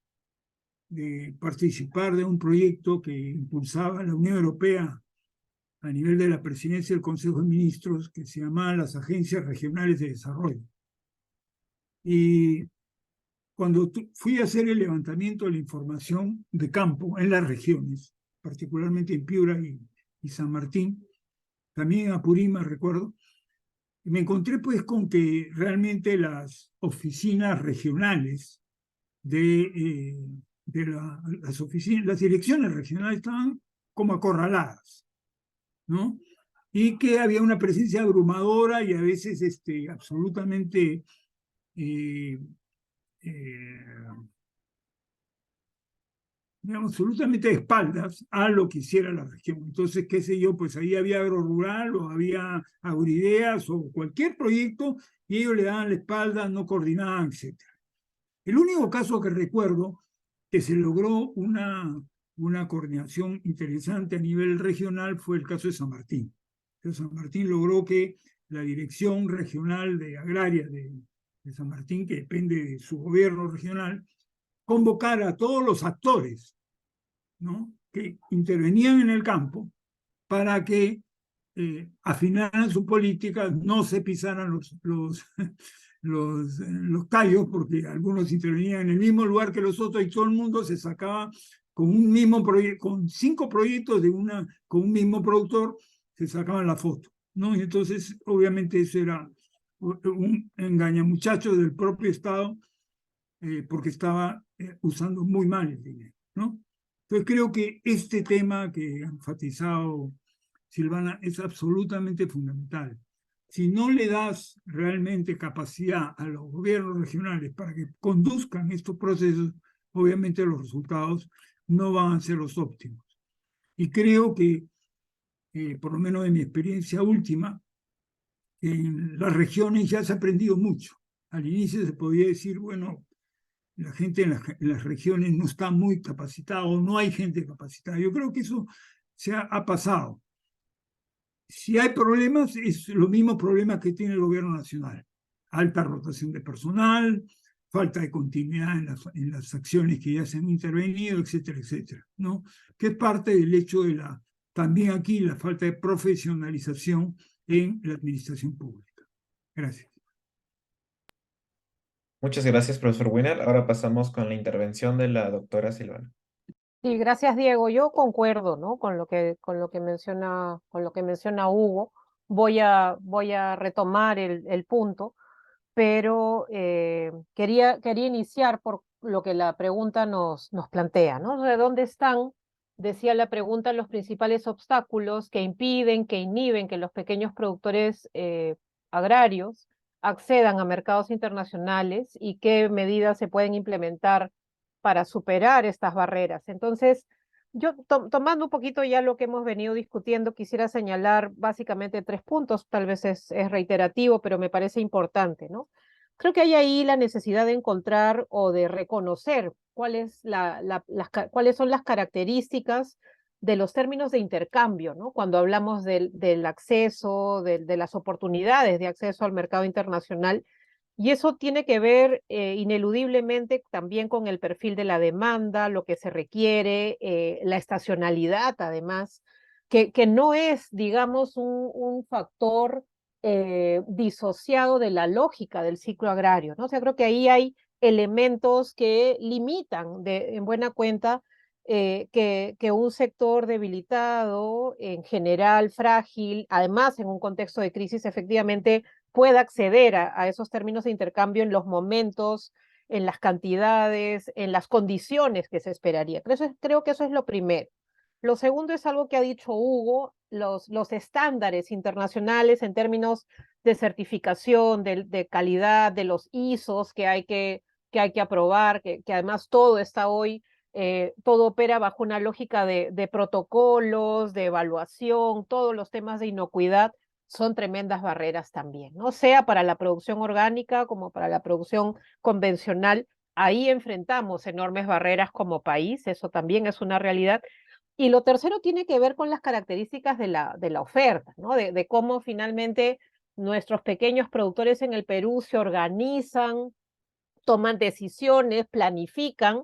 participar de un proyecto que impulsaba la Unión Europea a nivel de la presidencia del Consejo de Ministros, que se llamaban las Agencias Regionales de Desarrollo. Y cuando fui a hacer el levantamiento de la información de campo en las regiones, particularmente en Piura y San Martín, también en Apurímac, recuerdo, y me encontré pues con que realmente las oficinas regionales las direcciones regionales estaban como acorraladas, ¿no? Y que había una presencia abrumadora y a veces absolutamente digamos, absolutamente de espaldas a lo que hiciera la región. Entonces, qué sé yo, pues ahí había agrorural o había agrideas o cualquier proyecto y ellos le daban la espalda, no coordinaban, etc. El único caso que recuerdo que se logró una coordinación interesante a nivel regional fue el caso de San Martín. Entonces, San Martín logró que la Dirección Regional de Agraria de San Martín, que depende de su gobierno regional, convocara a todos los actores, ¿no?, que intervenían en el campo para que afinaran su política, no se pisaran los callos, porque algunos intervenían en el mismo lugar que los otros y todo el mundo se sacaba con un mismo proyecto, con 5 proyectos con un mismo productor, se sacaban la foto, ¿no? Y entonces, obviamente, eso era un engañamuchacho del propio Estado, porque estaba usando muy mal el dinero, ¿no? Entonces creo que este tema que ha enfatizado Silvana es absolutamente fundamental. Si no le das realmente capacidad a los gobiernos regionales para que conduzcan estos procesos, obviamente los resultados no van a ser los óptimos. Y creo que, por lo menos de mi experiencia última, en las regiones ya se ha aprendido mucho. Al inicio se podía decir, bueno, la gente en las regiones no está muy capacitada o no hay gente capacitada. Yo creo que eso ha pasado. Si hay problemas, es los mismos problemas que tiene el gobierno nacional. Alta rotación de personal, falta de continuidad en las acciones que ya se han intervenido, etcétera, etcétera, ¿no? Que es parte del hecho de también aquí la falta de profesionalización en la administración pública. Gracias. Muchas gracias, profesor Winner. Ahora pasamos con la intervención de la doctora Silvana. Sí, gracias, Diego. Yo concuerdo, ¿no?, con lo que menciona Hugo. Voy a retomar el punto, pero quería iniciar por lo que la pregunta nos plantea, ¿no? ¿De dónde están, decía la pregunta, los principales obstáculos que impiden, que inhiben que los pequeños productores agrarios accedan a mercados internacionales y qué medidas se pueden implementar para superar estas barreras? Entonces, yo tomando un poquito ya lo que hemos venido discutiendo, quisiera señalar básicamente 3 puntos, tal vez es reiterativo, pero me parece importante, ¿no? Creo que hay ahí la necesidad de encontrar o de reconocer cuáles son las características de los términos de intercambio, ¿no? Cuando hablamos del acceso, de las oportunidades de acceso al mercado internacional, Y eso tiene que ver ineludiblemente también con el perfil de la demanda, lo que se requiere, la estacionalidad además, que no es, digamos, un factor disociado de la lógica del ciclo agrario, ¿no? O sea, creo que ahí hay elementos que limitan en buena cuenta que un sector debilitado, en general frágil, además en un contexto de crisis, efectivamente pueda acceder a esos términos de intercambio en los momentos, en las cantidades, en las condiciones que se esperaría. Creo que eso es lo primero. Lo segundo es algo que ha dicho Hugo, los estándares internacionales en términos de certificación, de calidad, de los ISOs que hay que aprobar, que además todo está hoy, todo opera bajo una lógica de protocolos, de evaluación, todos los temas de inocuidad son tremendas barreras también, ¿no? Sea para la producción orgánica como para la producción convencional, ahí enfrentamos enormes barreras como país, eso también es una realidad. Y lo tercero tiene que ver con las características de la oferta, ¿no? De cómo finalmente nuestros pequeños productores en el Perú se organizan, toman decisiones, planifican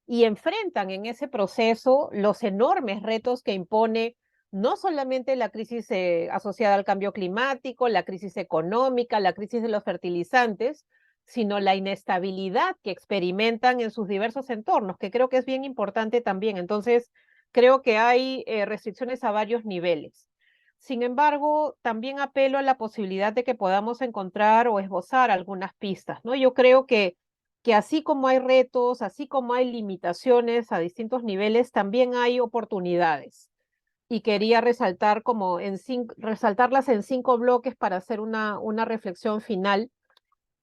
y enfrentan en ese proceso los enormes retos que impone no solamente la crisis asociada al cambio climático, la crisis económica, la crisis de los fertilizantes, sino la inestabilidad que experimentan en sus diversos entornos, que creo que es bien importante también. Entonces, creo que hay restricciones a varios niveles. Sin embargo, también apelo a la posibilidad de que podamos encontrar o esbozar algunas pistas, ¿no? Yo creo que así como hay retos, así como hay limitaciones a distintos niveles, también hay oportunidades. Y quería resaltar resaltarlas en 5 bloques para hacer una reflexión final.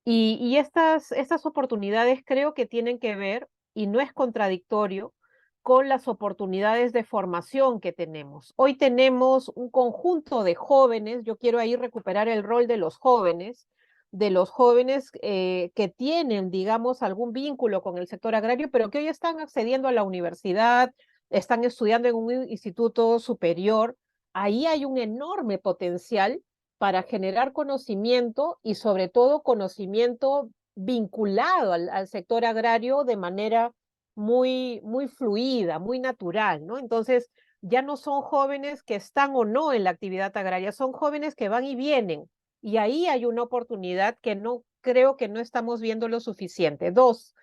Y estas oportunidades creo que tienen que ver, y no es contradictorio, con las oportunidades de formación que tenemos. Hoy tenemos un conjunto de jóvenes, yo quiero ahí recuperar el rol de los jóvenes que tienen, digamos, algún vínculo con el sector agrario, pero que hoy están accediendo a la universidad, están estudiando en un instituto superior. Ahí hay un enorme potencial para generar conocimiento y sobre todo conocimiento vinculado al sector agrario de manera muy fluida, muy natural, ¿no? Entonces, ya no son jóvenes que están o no en la actividad agraria, son jóvenes que van y vienen. Y ahí hay una oportunidad que no creo que no estamos viendo lo suficiente. Dos,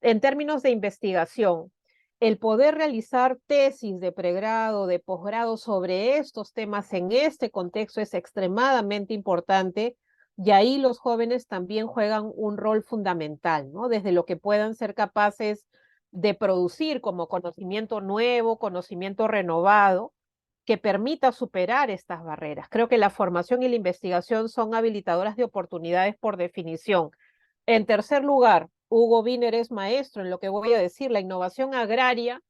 en términos de investigación, el poder realizar tesis de pregrado, de posgrado sobre estos temas en este contexto es extremadamente importante y ahí los jóvenes también juegan un rol fundamental, ¿no? Desde lo que puedan ser capaces de producir como conocimiento nuevo, conocimiento renovado, que permita superar estas barreras. Creo que la formación y la investigación son habilitadoras de oportunidades por definición. En tercer lugar, Hugo Wiener es maestro en lo que voy a decir, la innovación agraria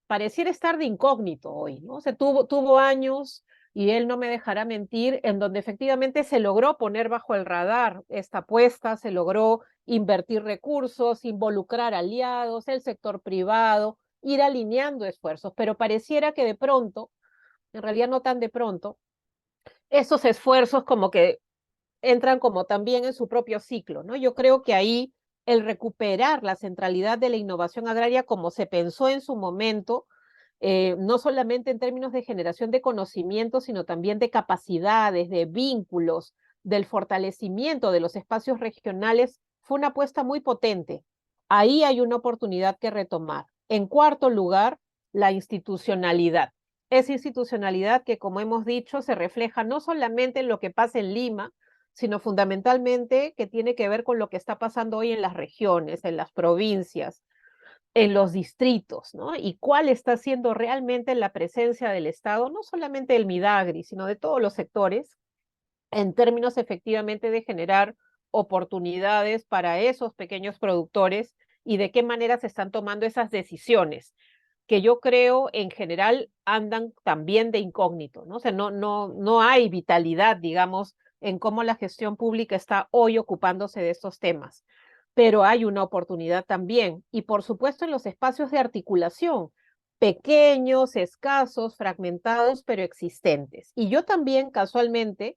pareciera estar de incógnito hoy, ¿no? Se tuvo años, y él no me dejará mentir, en donde efectivamente se logró poner bajo el radar esta apuesta, se logró invertir recursos, involucrar aliados, el sector privado, ir alineando esfuerzos, pero pareciera que de pronto, en realidad no tan de pronto, esos esfuerzos como que entran como también en su propio ciclo, ¿no? Yo creo que ahí el recuperar la centralidad de la innovación agraria como se pensó en su momento, no solamente en términos de generación de conocimiento, sino también de capacidades, de vínculos, del fortalecimiento de los espacios regionales, fue una apuesta muy potente. Ahí hay una oportunidad que retomar. En cuarto lugar, la institucionalidad. Esa institucionalidad que, como hemos dicho, se refleja no solamente en lo que pasa en Lima, sino fundamentalmente que tiene que ver con lo que está pasando hoy en las regiones, en las provincias, en los distritos, ¿no? Y cuál está siendo realmente la presencia del Estado, no solamente del Midagri, sino de todos los sectores, en términos efectivamente de generar oportunidades para esos pequeños productores y de qué manera se están tomando esas decisiones que yo creo en general andan también de incógnito, ¿no? O sea, no hay vitalidad, digamos, en cómo la gestión pública está hoy ocupándose de estos temas, pero hay una oportunidad también, y por supuesto en los espacios de articulación, pequeños, escasos, fragmentados, pero existentes. Y yo también, casualmente,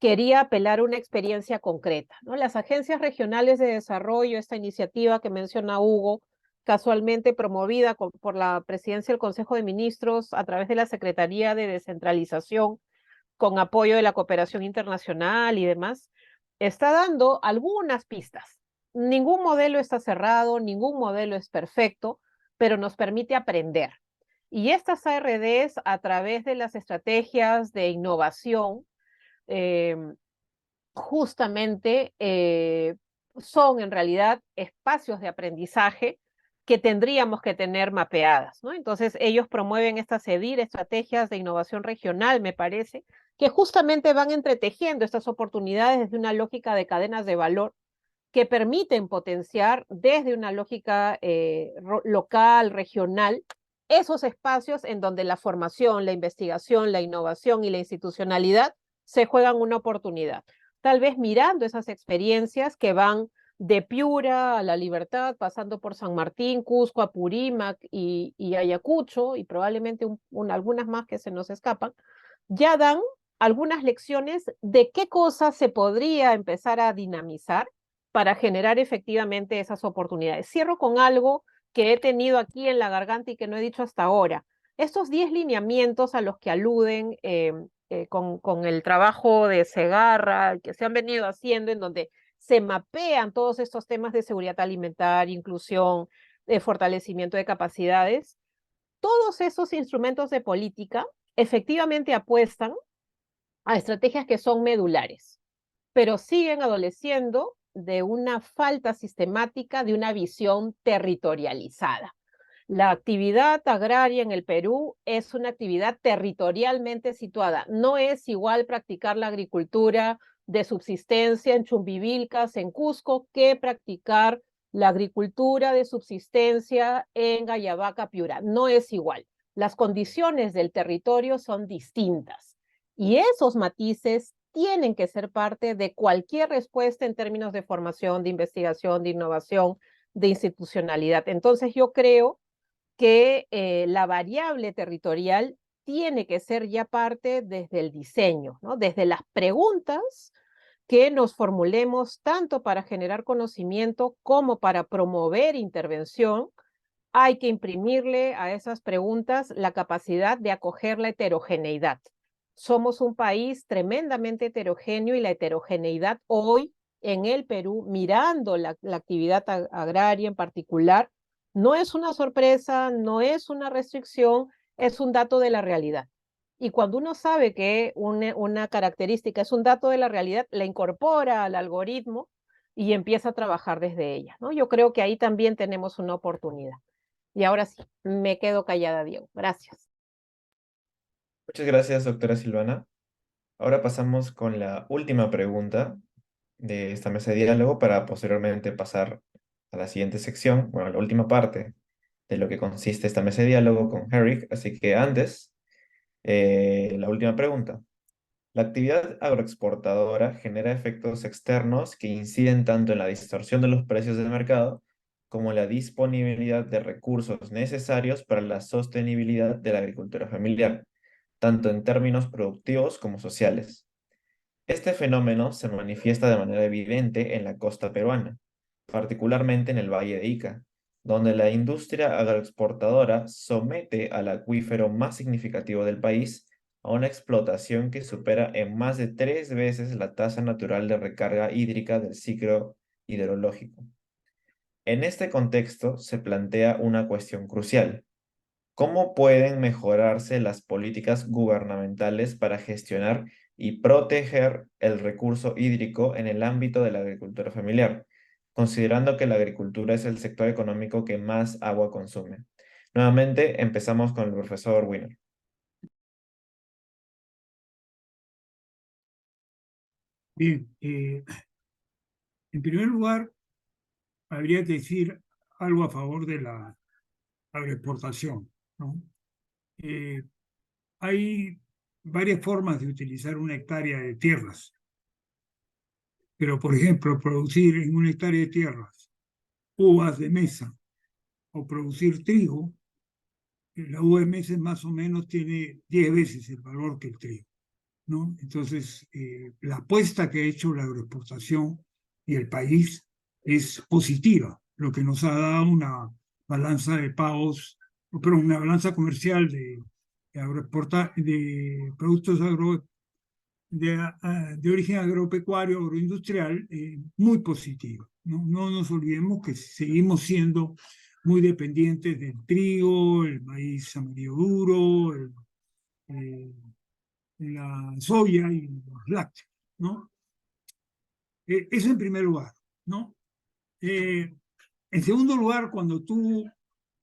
quería apelar a una experiencia concreta, ¿no? Las agencias regionales de desarrollo, esta iniciativa que menciona Hugo, casualmente promovida por la presidencia del Consejo de Ministros a través de la Secretaría de Descentralización, con apoyo de la cooperación internacional y demás, está dando algunas pistas. Ningún modelo está cerrado, ningún modelo es perfecto, pero nos permite aprender. Y estas ARDs, a través de las estrategias de innovación, justamente son en realidad espacios de aprendizaje que tendríamos que tener mapeadas, ¿no? Entonces ellos promueven estas CEDIR, estrategias de innovación regional, me parece, que justamente van entretejiendo estas oportunidades desde una lógica de cadenas de valor que permiten potenciar desde una lógica local, regional, esos espacios en donde la formación, la investigación, la innovación y la institucionalidad se juegan una oportunidad. Tal vez mirando esas experiencias que van de Piura a La Libertad, pasando por San Martín, Cusco, Apurímac y Ayacucho, y probablemente algunas más que se nos escapan, ya dan algunas lecciones de qué cosas se podría empezar a dinamizar para generar efectivamente esas oportunidades. Cierro con algo que he tenido aquí en la garganta y que no he dicho hasta ahora. Estos 10 lineamientos a los que aluden con el trabajo de Segarra, que se han venido haciendo, en donde se mapean todos estos temas de seguridad alimentaria, inclusión, de fortalecimiento de capacidades, todos esos instrumentos de política efectivamente apuestan a estrategias que son medulares, pero siguen adoleciendo de una falta sistemática de una visión territorializada. La actividad agraria en el Perú es una actividad territorialmente situada. No es igual practicar la agricultura de subsistencia en Chumbivilcas, en Cusco, que practicar la agricultura de subsistencia en Gayabaca, Piura. No es igual. Las condiciones del territorio son distintas. Y esos matices tienen que ser parte de cualquier respuesta en términos de formación, de investigación, de innovación, de institucionalidad. Entonces yo creo que la variable territorial tiene que ser ya parte desde el diseño, ¿no? Desde las preguntas que nos formulemos tanto para generar conocimiento como para promover intervención. Hay que imprimirle a esas preguntas la capacidad de acoger la heterogeneidad. Somos un país tremendamente heterogéneo y la heterogeneidad hoy en el Perú, mirando la actividad agraria en particular, no es una sorpresa, no es una restricción, es un dato de la realidad. Y cuando uno sabe que una característica es un dato de la realidad, la incorpora al algoritmo y empieza a trabajar desde ella, ¿no? Yo creo que ahí también tenemos una oportunidad. Y ahora sí, me quedo callada, Diego. Gracias. Muchas gracias, doctora Silvana. Ahora pasamos con la última pregunta de esta mesa de diálogo para posteriormente pasar a la siguiente sección, bueno, a la última parte de lo que consiste esta mesa de diálogo con Herrick. Así que antes, la última pregunta. La actividad agroexportadora genera efectos externos que inciden tanto en la distorsión de los precios del mercado como en la disponibilidad de recursos necesarios para la sostenibilidad de la agricultura familiar, tanto en términos productivos como sociales. Este fenómeno se manifiesta de manera evidente en la costa peruana, particularmente en el Valle de Ica, donde la industria agroexportadora somete al acuífero más significativo del país a una explotación que supera en más de 3 veces la tasa natural de recarga hídrica del ciclo hidrológico. En este contexto se plantea una cuestión crucial. ¿Cómo pueden mejorarse las políticas gubernamentales para gestionar y proteger el recurso hídrico en el ámbito de la agricultura familiar, considerando que la agricultura es el sector económico que más agua consume? Nuevamente, empezamos con el profesor Wiener. Bien, en primer lugar, habría que decir algo a favor de la agroexportación, ¿no? Hay varias formas de utilizar una hectárea de tierras, pero por ejemplo, producir en una hectárea de tierras uvas de mesa o producir trigo, la uva de mesa más o menos tiene 10 veces el valor que el trigo. ¿no? Entonces, la apuesta que ha hecho la agroexportación y el país es positiva, lo que nos ha dado una balanza de pagos, pero una balanza comercial de productos de origen agropecuario, agroindustrial, muy positiva. ¿No? No nos olvidemos que seguimos siendo muy dependientes del trigo, el maíz amarillo duro, la soya y los lácteos, ¿no? Eso en primer lugar, ¿no? En segundo lugar, cuando tú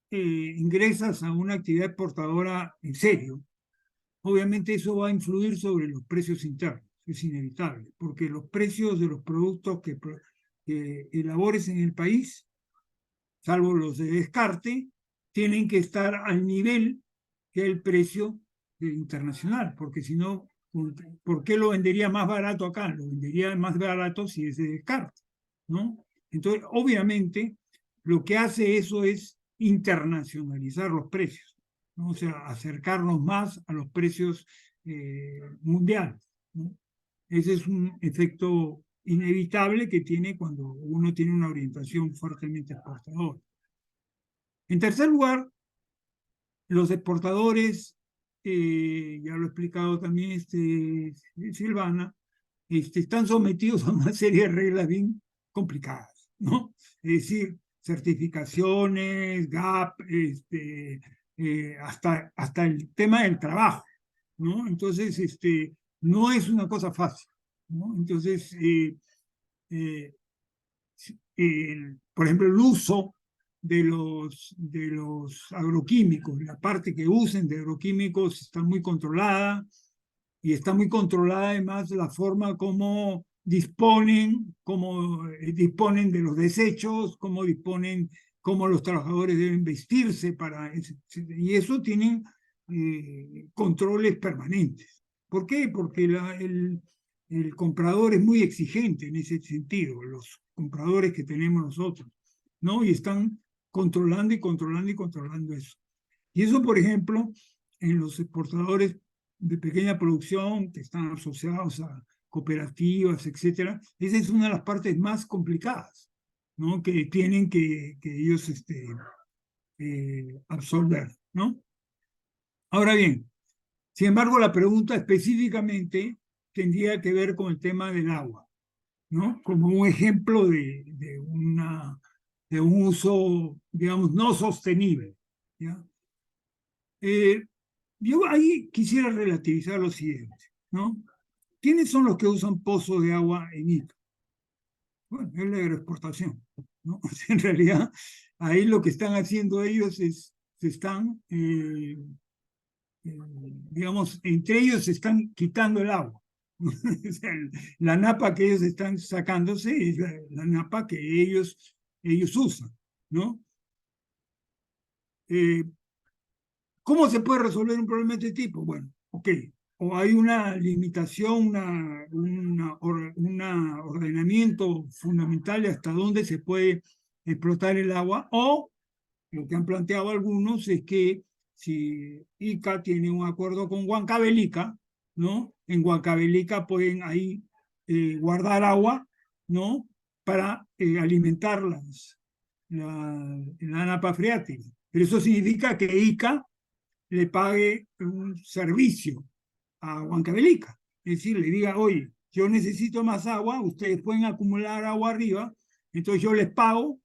ingresas a una actividad exportadora en serio, obviamente eso va a influir sobre los precios internos, es inevitable, porque los precios de los productos que elabores en el país, salvo los de descarte, tienen que estar al nivel que el precio internacional, porque si no, ¿por qué lo vendería más barato acá? Lo vendería más barato si es de descarte, ¿no? Entonces, obviamente, lo que hace eso es internacionalizar los precios, ¿no? O sea, acercarnos más a los precios mundiales, ¿no? Ese es un efecto inevitable que tiene cuando uno tiene una orientación fuertemente exportadora. En tercer lugar, los exportadores, ya lo ha explicado también Silvana, están sometidos a una serie de reglas bien complicadas, ¿no? Es decir, certificaciones, GAP, hasta el tema del trabajo, ¿no? Entonces, no es una cosa fácil, ¿no? Entonces, por ejemplo, el uso de los agroquímicos, la parte que usen de agroquímicos está muy controlada y está muy controlada además la forma como disponen de los desechos, cómo los trabajadores deben vestirse y eso tienen controles permanentes. ¿Por qué? Porque el comprador es muy exigente en ese sentido, los compradores que tenemos nosotros, ¿no? Y están controlando y controlando y controlando eso. Y eso, por ejemplo, en los exportadores de pequeña producción que están asociados a cooperativas, etcétera, esa es una de las partes más complicadas, ¿no? Que tienen que ellos absorber, ¿no? Ahora bien, sin embargo, la pregunta específicamente tendría que ver con el tema del agua, ¿no? Como un ejemplo de un uso, digamos, no sostenible, ¿ya? Yo ahí quisiera relativizar lo siguiente, ¿no? ¿Quiénes son los que usan pozos de agua en Ica? Bueno, es la agroexportación, ¿no? En realidad, ahí lo que están haciendo ellos es, digamos, entre ellos se están quitando el agua. O sea, la napa que ellos están sacándose es la napa que ellos usan, ¿no? ¿Cómo se puede resolver un problema de este tipo? Bueno, ok, o hay una limitación, un ordenamiento fundamental de hasta dónde se puede explotar el agua, o lo que han planteado algunos es que si Ica tiene un acuerdo con Huancavelica, ¿no? En Huancavelica pueden ahí guardar agua, ¿no? Para alimentar la napa freática. Pero eso significa que Ica le pague un servicio a Huancavelica. Es decir, le diga, oye, yo necesito más agua, ustedes pueden acumular agua arriba, entonces yo les pago,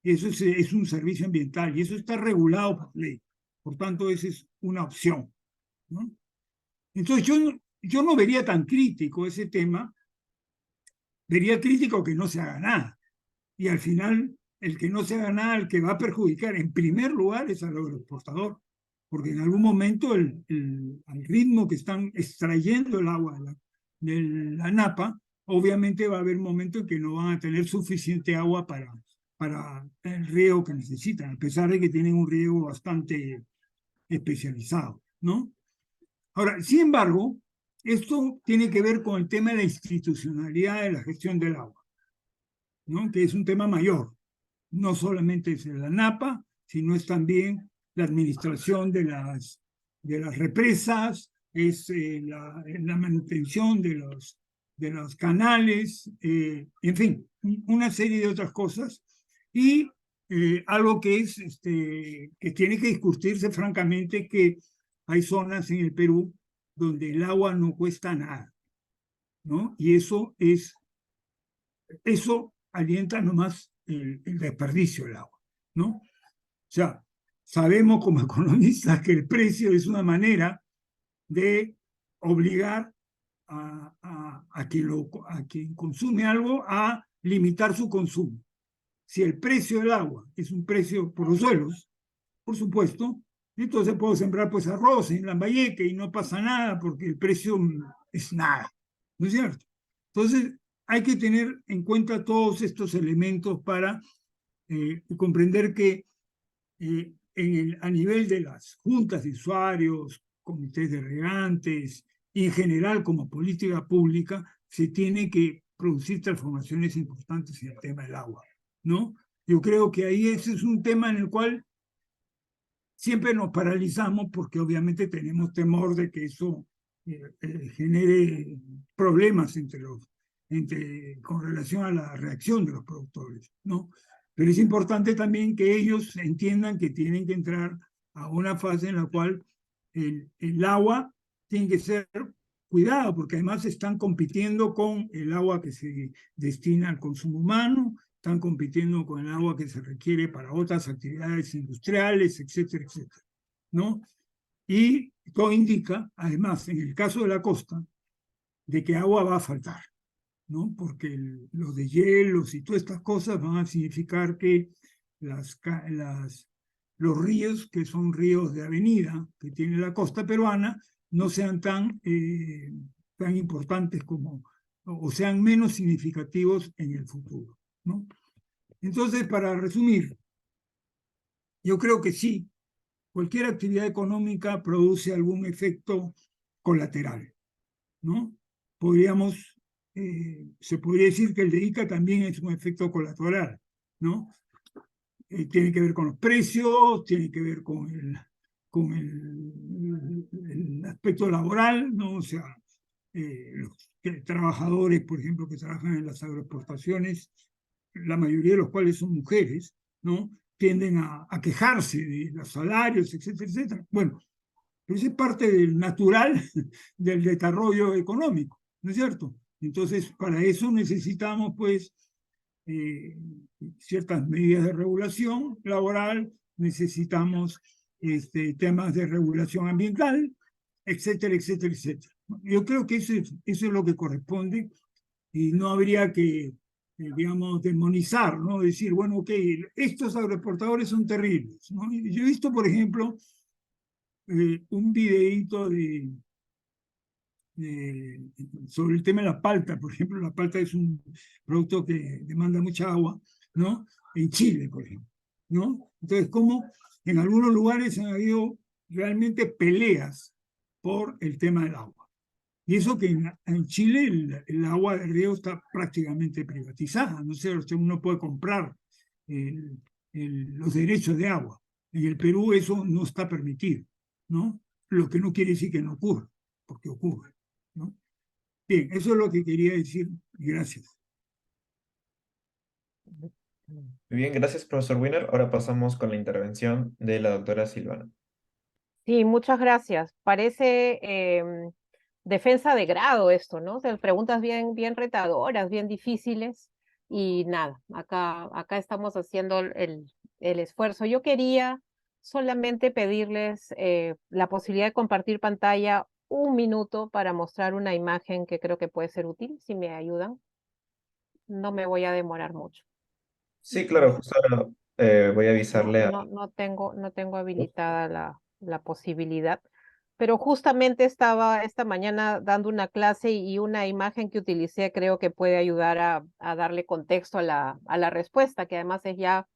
y eso es un servicio ambiental, y eso está regulado por ley. Por tanto, esa es una opción, ¿no? Entonces, yo no vería tan crítico ese tema, vería crítico que no se haga nada. Y al final, el que no se haga nada, el que va a perjudicar en primer lugar es al agroexportador, porque en algún momento al ritmo que están extrayendo el agua de la napa, obviamente va a haber un momento en que no van a tener suficiente agua para el riego que necesitan, a pesar de que tienen un riego bastante especializado, ¿no? Ahora, sin embargo, esto tiene que ver con el tema de la institucionalidad de la gestión del agua, ¿no? Que es un tema mayor. No solamente es la NAPA, sino es también la administración de las represas, es la manutención de los canales, en fin, una serie de otras cosas. Y algo que es que tiene que discutirse francamente, que hay zonas en el Perú donde el agua no cuesta nada, ¿no? Y eso alienta nomás el desperdicio del agua, ¿no? O sea, sabemos como economistas que el precio es una manera de obligar a quien consume algo a limitar su consumo. Si el precio del agua es un precio por los suelos, por supuesto, entonces puedo sembrar pues arroz en Lambayeque y no pasa nada porque el precio es nada, ¿no es cierto? Entonces hay que tener en cuenta todos estos elementos para comprender que a nivel de las juntas de usuarios, comités de regantes, y en general como política pública, se tiene que producir transformaciones importantes en el tema del agua, ¿no? Yo creo que ahí ese es un tema en el cual siempre nos paralizamos porque obviamente tenemos temor de que eso genere problemas con relación a la reacción de los productores, ¿no? Pero es importante también que ellos entiendan que tienen que entrar a una fase en la cual el agua tiene que ser cuidado, porque además están compitiendo con el agua que se destina al consumo humano, están compitiendo con el agua que se requiere para otras actividades industriales, etcétera, etcétera, ¿no? Y todo indica, además, en el caso de la costa, de que agua va a faltar, ¿no? Porque los deshielos y todas estas cosas van a significar que los ríos, que son ríos de avenida que tiene la costa peruana, no sean tan importantes o sean menos significativos en el futuro, ¿no? Entonces, para resumir, yo creo que sí, cualquier actividad económica produce algún efecto colateral, ¿no? Se podría decir que el de ICA también es un efecto colateral, ¿no? Tiene que ver con los precios, tiene que ver con el aspecto laboral, ¿no? O sea, los trabajadores, por ejemplo, que trabajan en las agroexportaciones, la mayoría de los cuales son mujeres, ¿no? Tienden a quejarse de los salarios, etcétera, etcétera. Bueno, pero eso es parte del natural del desarrollo económico, ¿no es cierto? Entonces, para eso necesitamos, pues, ciertas medidas de regulación laboral, necesitamos temas de regulación ambiental, etcétera, etcétera, etcétera. Yo creo que eso es lo que corresponde y no habría que, digamos, demonizar, ¿no? Decir, bueno, ok, estos agroexportadores son terribles, ¿no? Yo he visto, por ejemplo, un videíto sobre el tema de la palta. Por ejemplo, la palta es un producto que demanda mucha agua, ¿no? En Chile, por ejemplo, ¿no? Entonces, como en algunos lugares han habido realmente peleas por el tema del agua. Y eso que en Chile el agua de río está prácticamente privatizada, ¿no? O sea, uno puede comprar los derechos de agua. En el Perú eso no está permitido, ¿no? Lo que no quiere decir que no ocurra, porque ocurre, ¿no? Bien, eso es lo que quería decir. Gracias. Muy bien, gracias, profesor Wiener. Ahora pasamos con la intervención de la doctora Silvana. Sí, muchas gracias. Parece defensa de grado esto, ¿no? O sea, preguntas bien retadoras, bien difíciles. Y nada, acá estamos haciendo el esfuerzo. Yo quería solamente pedirles la posibilidad de compartir pantalla un minuto para mostrar una imagen que creo que puede ser útil, si me ayudan. No me voy a demorar mucho. Sí, claro, justo ahora voy a avisarle a... No tengo habilitada la posibilidad, pero justamente estaba esta mañana dando una clase y una imagen que utilicé creo que puede ayudar a darle contexto a la respuesta, que además es ya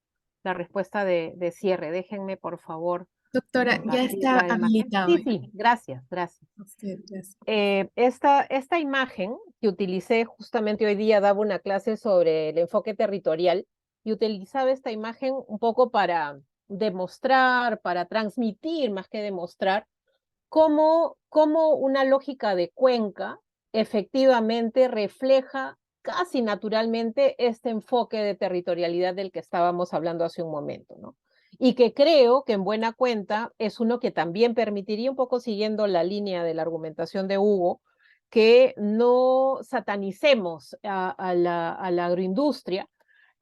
la respuesta de cierre. Déjenme, por favor, Doctora, ya compartir está la imagen. habilitado. Sí, gracias. Usted, gracias. Esta imagen que utilicé justamente hoy día, daba una clase sobre el enfoque territorial y utilizaba esta imagen un poco para demostrar, para transmitir más que demostrar, cómo una lógica de cuenca efectivamente refleja casi naturalmente este enfoque de territorialidad del que estábamos hablando hace un momento, ¿no? Y que creo que en buena cuenta es uno que también permitiría, un poco siguiendo la línea de la argumentación de Hugo, que no satanicemos a la agroindustria,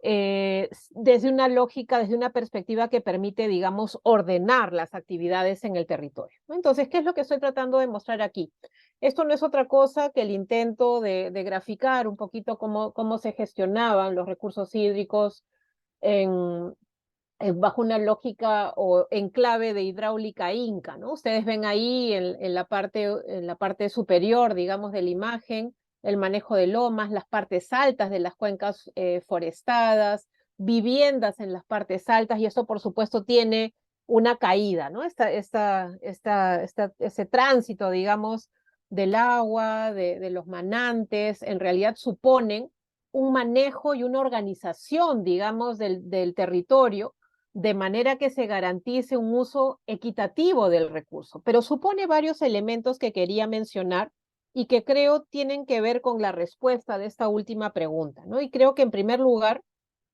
desde una lógica, desde una perspectiva que permite, digamos, ordenar las actividades en el territorio, ¿no? Entonces, ¿qué es lo que estoy tratando de mostrar aquí? Esto no es otra cosa que el intento de graficar un poquito cómo se gestionaban los recursos hídricos en, bajo una lógica o en clave de hidráulica inca, ¿no? Ustedes ven ahí en la parte superior, digamos, de la imagen, el manejo de lomas, las partes altas de las cuencas forestadas, viviendas en las partes altas, y esto por supuesto tiene una caída, ¿no? Ese tránsito, digamos, del agua, de los manantes, en realidad suponen un manejo y una organización, digamos, del territorio, de manera que se garantice un uso equitativo del recurso. Pero supone varios elementos que quería mencionar y que creo tienen que ver con la respuesta de esta última pregunta, ¿no? Y creo que en primer lugar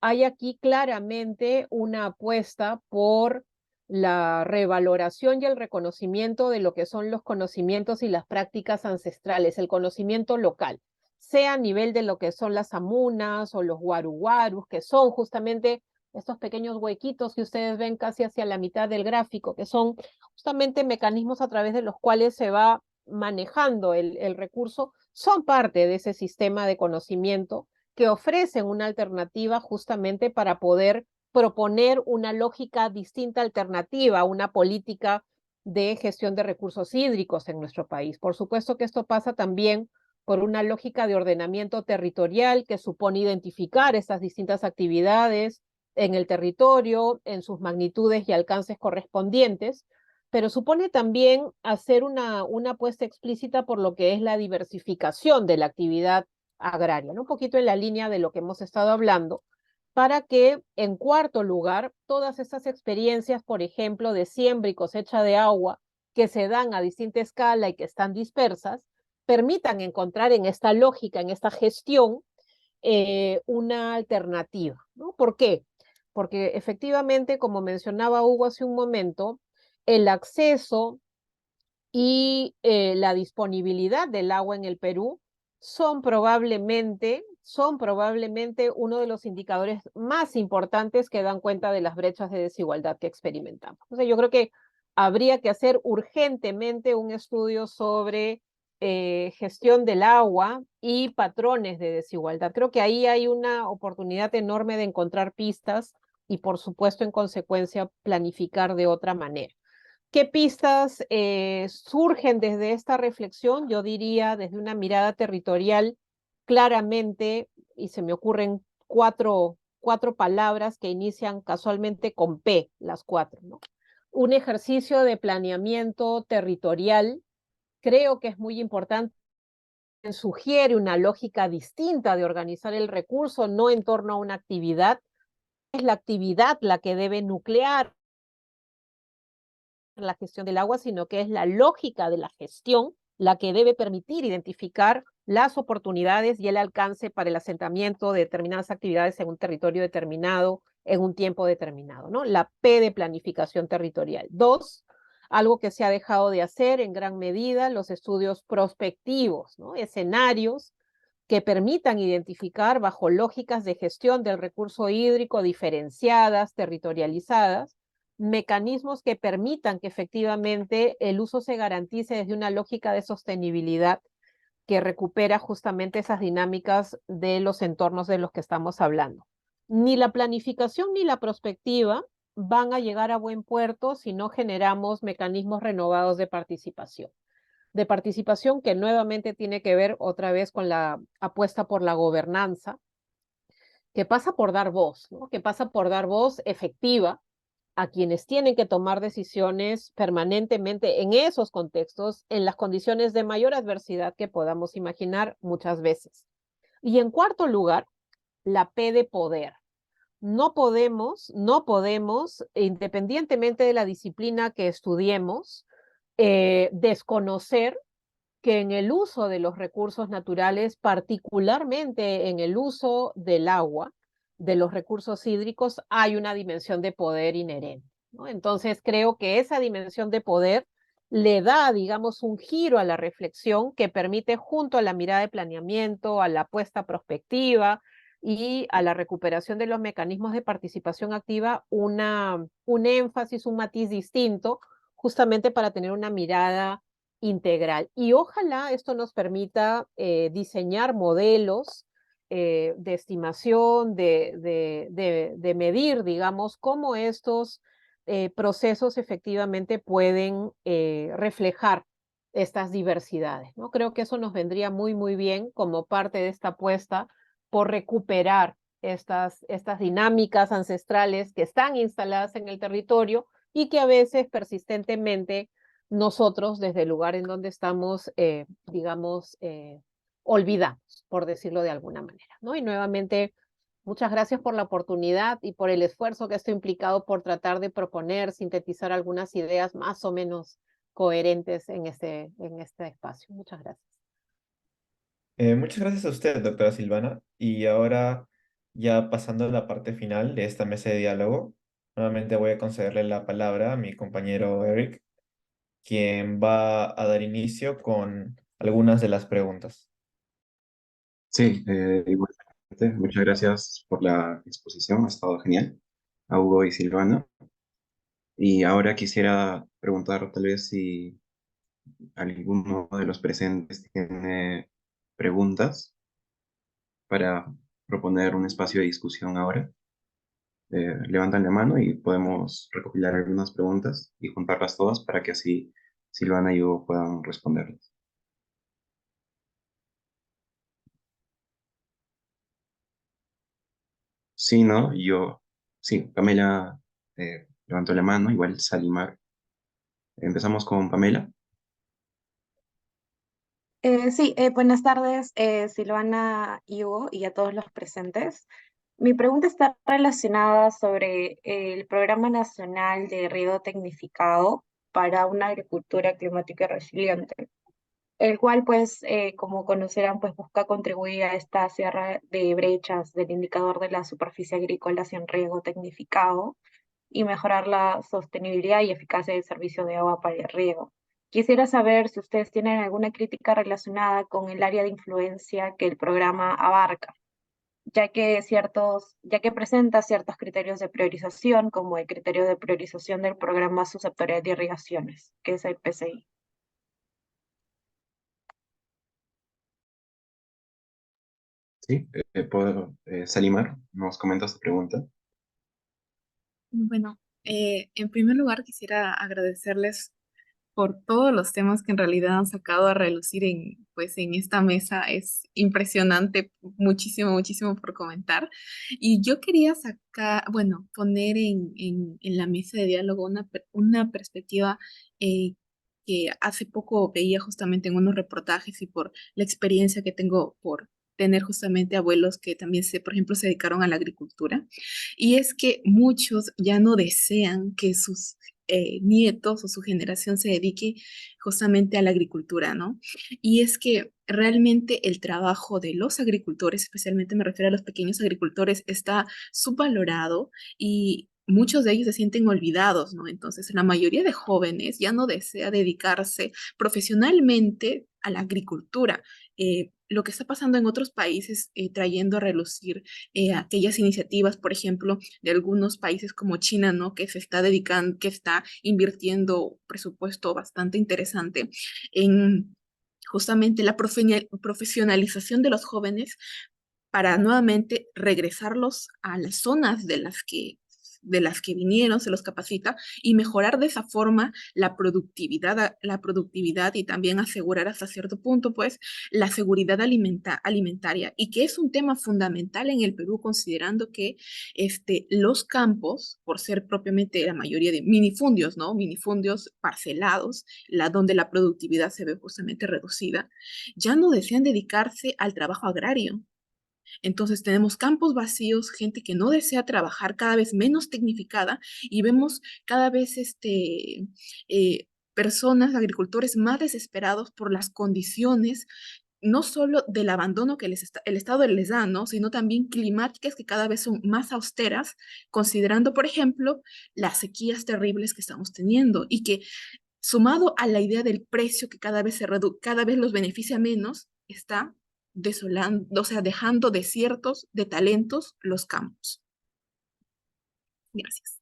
hay aquí claramente una apuesta por la revaloración y el reconocimiento de lo que son los conocimientos y las prácticas ancestrales, el conocimiento local, sea a nivel de lo que son las amunas o los guaruguarus, que son justamente estos pequeños huequitos que ustedes ven casi hacia la mitad del gráfico, que son justamente mecanismos a través de los cuales se va manejando el recurso, son parte de ese sistema de conocimiento que ofrecen una alternativa justamente para poder proponer una lógica distinta, alternativa a una política de gestión de recursos hídricos en nuestro país. Por supuesto que esto pasa también por una lógica de ordenamiento territorial que supone identificar estas distintas actividades en el territorio, en sus magnitudes y alcances correspondientes, pero supone también hacer una apuesta explícita por lo que es la diversificación de la actividad agraria, ¿no? Un poquito en la línea de lo que hemos estado hablando, para que, en cuarto lugar, todas esas experiencias, por ejemplo, de siembra y cosecha de agua, que se dan a distinta escala y que están dispersas, permitan encontrar en esta lógica, en esta gestión, una alternativa, ¿no? ¿Por qué? Porque efectivamente, como mencionaba Hugo hace un momento, el acceso y la disponibilidad del agua en el Perú son probablemente uno de los indicadores más importantes que dan cuenta de las brechas de desigualdad que experimentamos. O sea, yo creo que habría que hacer urgentemente un estudio sobre gestión del agua y patrones de desigualdad. Creo que ahí hay una oportunidad enorme de encontrar pistas y, por supuesto, en consecuencia, planificar de otra manera. ¿Qué pistas surgen desde esta reflexión? Yo diría desde una mirada territorial claramente, y se me ocurren cuatro palabras que inician casualmente con P, las cuatro, ¿no? Un ejercicio de planeamiento territorial, creo que es muy importante, sugiere una lógica distinta de organizar el recurso, no en torno a una actividad, es la actividad la que debe nuclear la gestión del agua, sino que es la lógica de la gestión la que debe permitir identificar las oportunidades y el alcance para el asentamiento de determinadas actividades en un territorio determinado, en un tiempo determinado, ¿no? La P de planificación territorial. Dos, algo que se ha dejado de hacer en gran medida, los estudios prospectivos, ¿no? Escenarios que permitan identificar bajo lógicas de gestión del recurso hídrico diferenciadas, territorializadas, mecanismos que permitan que efectivamente el uso se garantice desde una lógica de sostenibilidad que recupera justamente esas dinámicas de los entornos de los que estamos hablando. Ni la planificación ni la prospectiva van a llegar a buen puerto si no generamos mecanismos renovados de participación que nuevamente tiene que ver otra vez con la apuesta por la gobernanza, que pasa por dar voz, ¿no? Que pasa por dar voz efectiva a quienes tienen que tomar decisiones permanentemente en esos contextos, en las condiciones de mayor adversidad que podamos imaginar muchas veces. Y en cuarto lugar, la P de poder. No podemos, independientemente de la disciplina que estudiemos, desconocer que en el uso de los recursos naturales, particularmente en el uso del agua, de los recursos hídricos, hay una dimensión de poder inherente, ¿no? Entonces creo que esa dimensión de poder le da, digamos, un giro a la reflexión que permite, junto a la mirada de planeamiento, a la apuesta prospectiva y a la recuperación de los mecanismos de participación activa, un énfasis, un matiz distinto, justamente para tener una mirada integral. Y ojalá esto nos permita diseñar modelos de estimación, de medir, digamos, cómo estos procesos efectivamente pueden reflejar estas diversidades, ¿no? Creo que eso nos vendría muy, muy bien como parte de esta apuesta por recuperar estas dinámicas ancestrales que están instaladas en el territorio y que a veces persistentemente nosotros desde el lugar en donde estamos, digamos, olvidamos, por decirlo de alguna manera, ¿no? Y nuevamente, muchas gracias por la oportunidad y por el esfuerzo que esto ha implicado por tratar de proponer, sintetizar algunas ideas más o menos coherentes en este espacio. Muchas gracias. Muchas gracias a usted, doctora Silvana. Y ahora, ya pasando a la parte final de esta mesa de diálogo, nuevamente voy a concederle la palabra a mi compañero Eric, quien va a dar inicio con algunas de las preguntas. Sí, igualmente, muchas gracias por la exposición, ha estado genial, a Hugo y Silvana. Y ahora quisiera preguntar tal vez si alguno de los presentes tiene preguntas para proponer un espacio de discusión ahora. Levantan la mano y podemos recopilar algunas preguntas y juntarlas todas para que así Silvana y yo puedan responderlas. Sí, ¿no? Sí, Pamela levantó la mano, igual Salimar. Empezamos con Pamela. Sí, buenas tardes, Silvana y Hugo, y a todos los presentes. Mi pregunta está relacionada sobre el Programa Nacional de Riego Tecnificado para una agricultura climática resiliente, el cual, pues, como conocerán, pues busca contribuir a esta cierre de brechas del indicador de la superficie agrícola sin riego tecnificado y mejorar la sostenibilidad y eficacia del servicio de agua para el riego. Quisiera saber si ustedes tienen alguna crítica relacionada con el área de influencia que el programa abarca, ya que presenta ciertos criterios de priorización, como el criterio de priorización del programa subsectorial de irrigaciones, que es el PCI. Sí, Salimar, ¿nos comentas tu pregunta? Bueno, en primer lugar quisiera agradecerles por todos los temas que en realidad han sacado a relucir pues, en esta mesa. Es impresionante, muchísimo, muchísimo por comentar. Y yo quería sacar, bueno, poner en la mesa de diálogo una perspectiva que hace poco veía justamente en unos reportajes y por la experiencia que tengo por tener justamente abuelos que también por ejemplo, se dedicaron a la agricultura. Y es que muchos ya no desean que sus nietos o su generación se dedique justamente a la agricultura, ¿no? Y es que realmente el trabajo de los agricultores, especialmente me refiero a los pequeños agricultores, está subvalorado y muchos de ellos se sienten olvidados, ¿no? Entonces, la mayoría de jóvenes ya no desea dedicarse profesionalmente a la agricultura. Lo que está pasando en otros países, trayendo a relucir aquellas iniciativas, por ejemplo, de algunos países como China, ¿no? Que se está dedicando, que está invirtiendo presupuesto bastante interesante en justamente la profesionalización de los jóvenes para nuevamente regresarlos a las zonas de las que vinieron, se los capacita y mejorar de esa forma la productividad y también asegurar hasta cierto punto, pues, la seguridad alimentaria, y que es un tema fundamental en el Perú, considerando que los campos, por ser propiamente la mayoría de minifundios, ¿no? Minifundios parcelados, donde la productividad se ve justamente reducida, ya no desean dedicarse al trabajo agrario. Entonces tenemos campos vacíos, gente que no desea trabajar, cada vez menos tecnificada, y vemos cada vez personas, agricultores más desesperados por las condiciones no solo del abandono que el Estado les da, ¿no? Sino también climáticas que cada vez son más austeras, considerando, por ejemplo, las sequías terribles que estamos teniendo y que, sumado a la idea del precio que cada vez los beneficia menos, está desolando, o sea, dejando desiertos de talentos los campos. Gracias.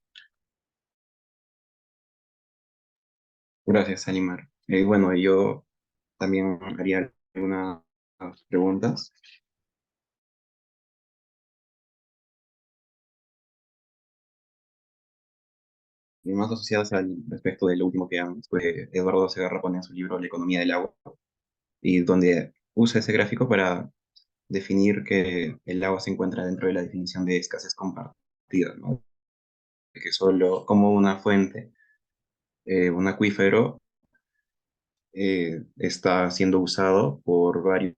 Gracias, Alimar. Bueno, yo también haría algunas preguntas. Y más asociadas al respecto de lo último que pues, Eduardo Segarra pone en su libro La economía del agua, y donde usa ese gráfico para definir que el agua se encuentra dentro de la definición de escasez compartida, ¿no? Que solo como una fuente, un acuífero, está siendo usado por varios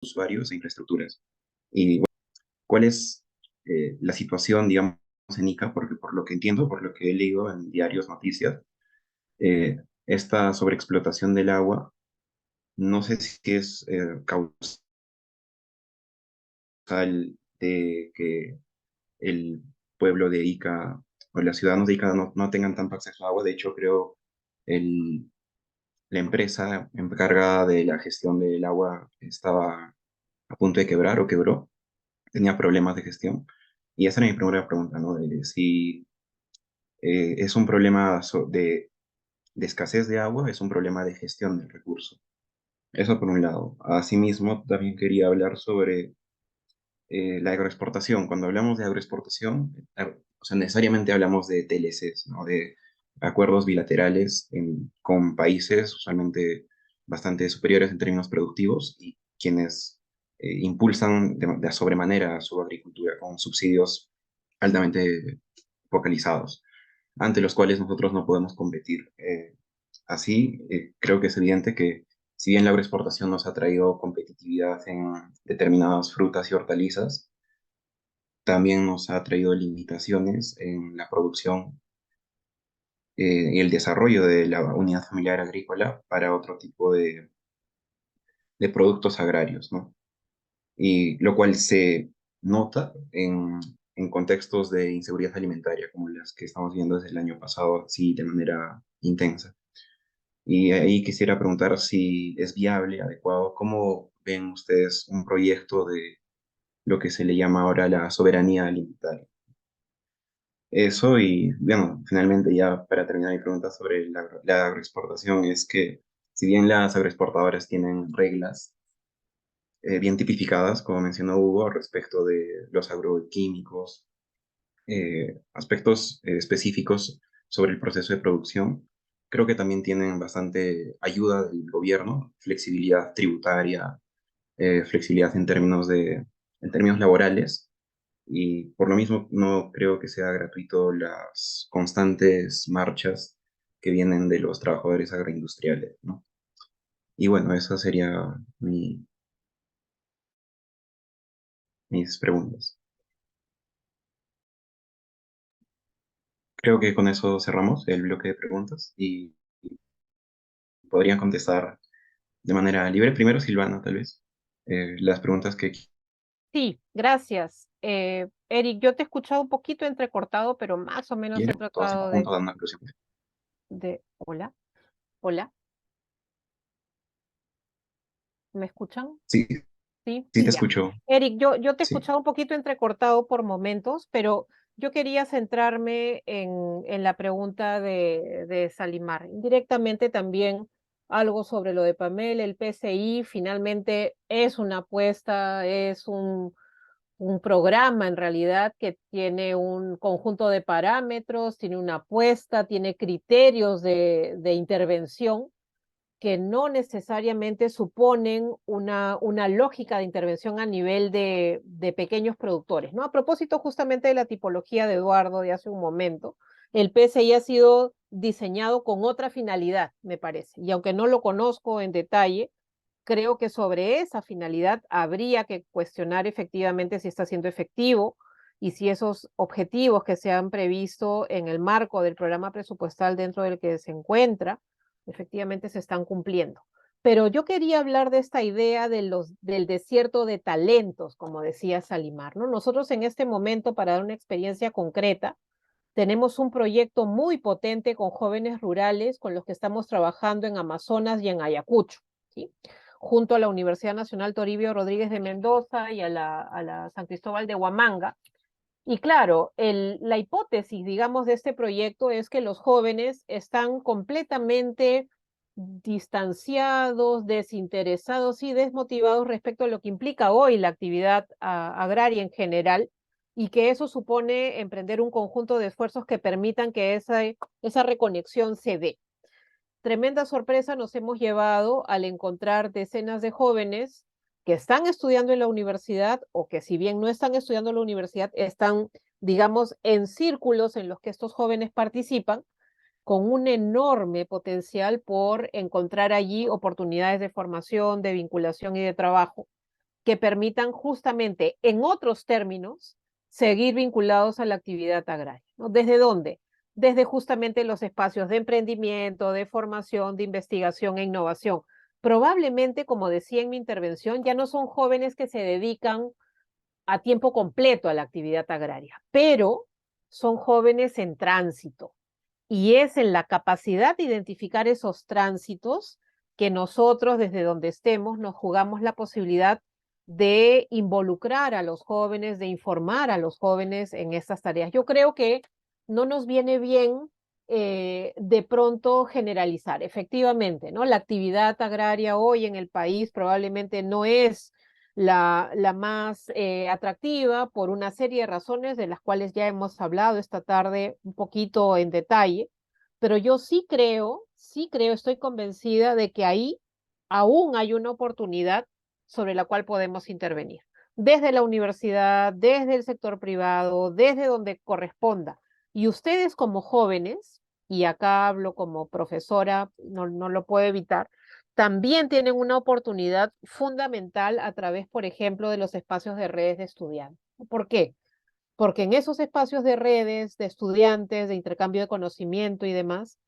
usuarios e infraestructuras. Y bueno, ¿cuál es la situación, digamos, en Ica? Porque por lo que entiendo, por lo que he leído en diarios, noticias, esta sobreexplotación del agua, no sé si es causal de que el pueblo de Ica o los ciudadanos de Ica no tengan tanto acceso a agua. De hecho, creo el, la empresa encargada de la gestión del agua estaba a punto de quebrar o quebró, tenía problemas de gestión. Y esa era mi primera pregunta, ¿no? De si es un problema de escasez de agua, es un problema de gestión del recurso. Eso por un lado. Asimismo, también quería hablar sobre la agroexportación. Cuando hablamos de agroexportación, o sea, necesariamente hablamos de TLCs, ¿no? De acuerdos bilaterales con países usualmente bastante superiores en términos productivos y quienes impulsan de sobremanera su agricultura con subsidios altamente focalizados, ante los cuales nosotros no podemos competir. Así, creo que es evidente que si bien la agroexportación nos ha traído competitividad en determinadas frutas y hortalizas, también nos ha traído limitaciones en la producción y el desarrollo de la unidad familiar agrícola para otro tipo de productos agrarios, ¿no? Y lo cual se nota en contextos de inseguridad alimentaria, como las que estamos viendo desde el año pasado, así de manera intensa. Y ahí quisiera preguntar si es viable, adecuado, ¿cómo ven ustedes un proyecto de lo que se le llama ahora la soberanía alimentaria? Eso y, bueno, finalmente ya para terminar mi pregunta sobre la agroexportación, es que si bien las agroexportadoras tienen reglas bien tipificadas, como mencionó Hugo, respecto de los agroquímicos, aspectos específicos sobre el proceso de producción, creo que también tienen bastante ayuda del gobierno, flexibilidad tributaria, flexibilidad en términos laborales, y por lo mismo no creo que sea gratuito las constantes marchas que vienen de los trabajadores agroindustriales, ¿no? Y bueno, esas serían mis preguntas. Creo que con eso cerramos el bloque de preguntas y podrían contestar de manera libre. Primero, Silvana, tal vez, las preguntas que Sí, gracias. Eric, yo te he escuchado un poquito entrecortado, pero más o menos he quieran, todas en tratado conjunto dan una conclusión. Hola, hola, ¿me escuchan? Sí, Sí, sí te ya. escucho. Eric, yo te he Sí. escuchado un poquito entrecortado por momentos, pero yo quería centrarme en la pregunta de Salimar. Indirectamente también algo sobre lo de Pamela, el PCI finalmente es una apuesta, es un programa en realidad que tiene un conjunto de parámetros, tiene una apuesta, tiene criterios de intervención que no necesariamente suponen una lógica de intervención a nivel de pequeños productores, ¿no? A propósito justamente de la tipología de Eduardo de hace un momento, el PSI ha sido diseñado con otra finalidad, me parece, y aunque no lo conozco en detalle, creo que sobre esa finalidad habría que cuestionar efectivamente si está siendo efectivo y si esos objetivos que se han previsto en el marco del programa presupuestal dentro del que se encuentra, efectivamente se están cumpliendo. Pero yo quería hablar de esta idea del desierto de talentos, como decía Salimar, ¿no? Nosotros en este momento, para dar una experiencia concreta, tenemos un proyecto muy potente con jóvenes rurales con los que estamos trabajando en Amazonas y en Ayacucho, ¿sí? Junto a la Universidad Nacional Toribio Rodríguez de Mendoza y a la San Cristóbal de Huamanga. Y claro, la hipótesis, digamos, de este proyecto es que los jóvenes están completamente distanciados, desinteresados y desmotivados respecto a lo que implica hoy la actividad agraria en general, y que eso supone emprender un conjunto de esfuerzos que permitan que esa reconexión se dé. Tremenda sorpresa nos hemos llevado al encontrar decenas de jóvenes que están estudiando en la universidad, o que, si bien no están estudiando en la universidad, están, digamos, en círculos en los que estos jóvenes participan, con un enorme potencial por encontrar allí oportunidades de formación, de vinculación y de trabajo que permitan justamente, en otros términos, seguir vinculados a la actividad agraria, ¿no? ¿Desde dónde? Desde justamente los espacios de emprendimiento, de formación, de investigación e innovación. Probablemente, como decía en mi intervención, ya no son jóvenes que se dedican a tiempo completo a la actividad agraria, pero son jóvenes en tránsito. Y es en la capacidad de identificar esos tránsitos que nosotros, desde donde estemos, nos jugamos la posibilidad de involucrar a los jóvenes, de informar a los jóvenes en estas tareas. Yo creo que no nos viene bien de pronto generalizar. Efectivamente, ¿no? La actividad agraria hoy en el país probablemente no es la más atractiva, por una serie de razones de las cuales ya hemos hablado esta tarde un poquito en detalle, pero yo sí creo, estoy convencida de que ahí aún hay una oportunidad sobre la cual podemos intervenir. Desde la universidad, desde el sector privado, desde donde corresponda. Y ustedes como jóvenes, y acá hablo como profesora, no lo puedo evitar, también tienen una oportunidad fundamental a través, por ejemplo, de los espacios de redes de estudiantes. ¿Por qué? Porque en esos espacios de redes de estudiantes, de intercambio de conocimiento y demás,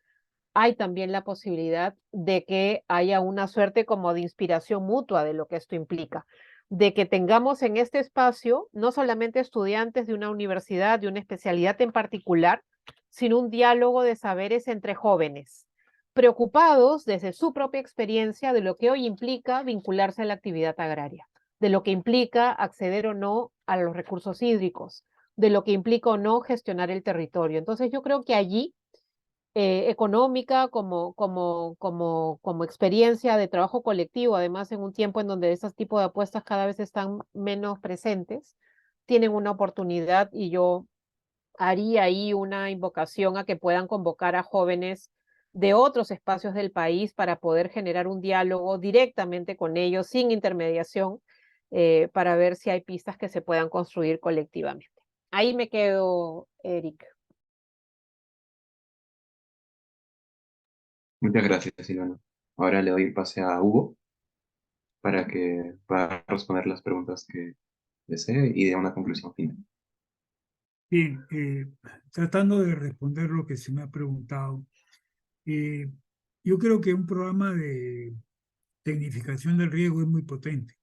hay también la posibilidad de que haya una suerte como de inspiración mutua de lo que esto implica, de que tengamos en este espacio no solamente estudiantes de una universidad, de una especialidad en particular, sino un diálogo de saberes entre jóvenes, preocupados desde su propia experiencia de lo que hoy implica vincularse a la actividad agraria, de lo que implica acceder o no a los recursos hídricos, de lo que implica o no gestionar el territorio. Entonces yo creo que allí económica, como experiencia de trabajo colectivo, además en un tiempo en donde ese tipo de apuestas cada vez están menos presentes, tienen una oportunidad, y yo haría ahí una invocación a que puedan convocar a jóvenes de otros espacios del país para poder generar un diálogo directamente con ellos, sin intermediación, para ver si hay pistas que se puedan construir colectivamente. Ahí me quedo, Eric. Muchas gracias, Silvana. Ahora le doy el pase a Hugo para que pueda responder las preguntas que desee y dé una conclusión final. Bien, tratando de responder lo que se me ha preguntado, yo creo que un programa de tecnificación del riego es muy potente,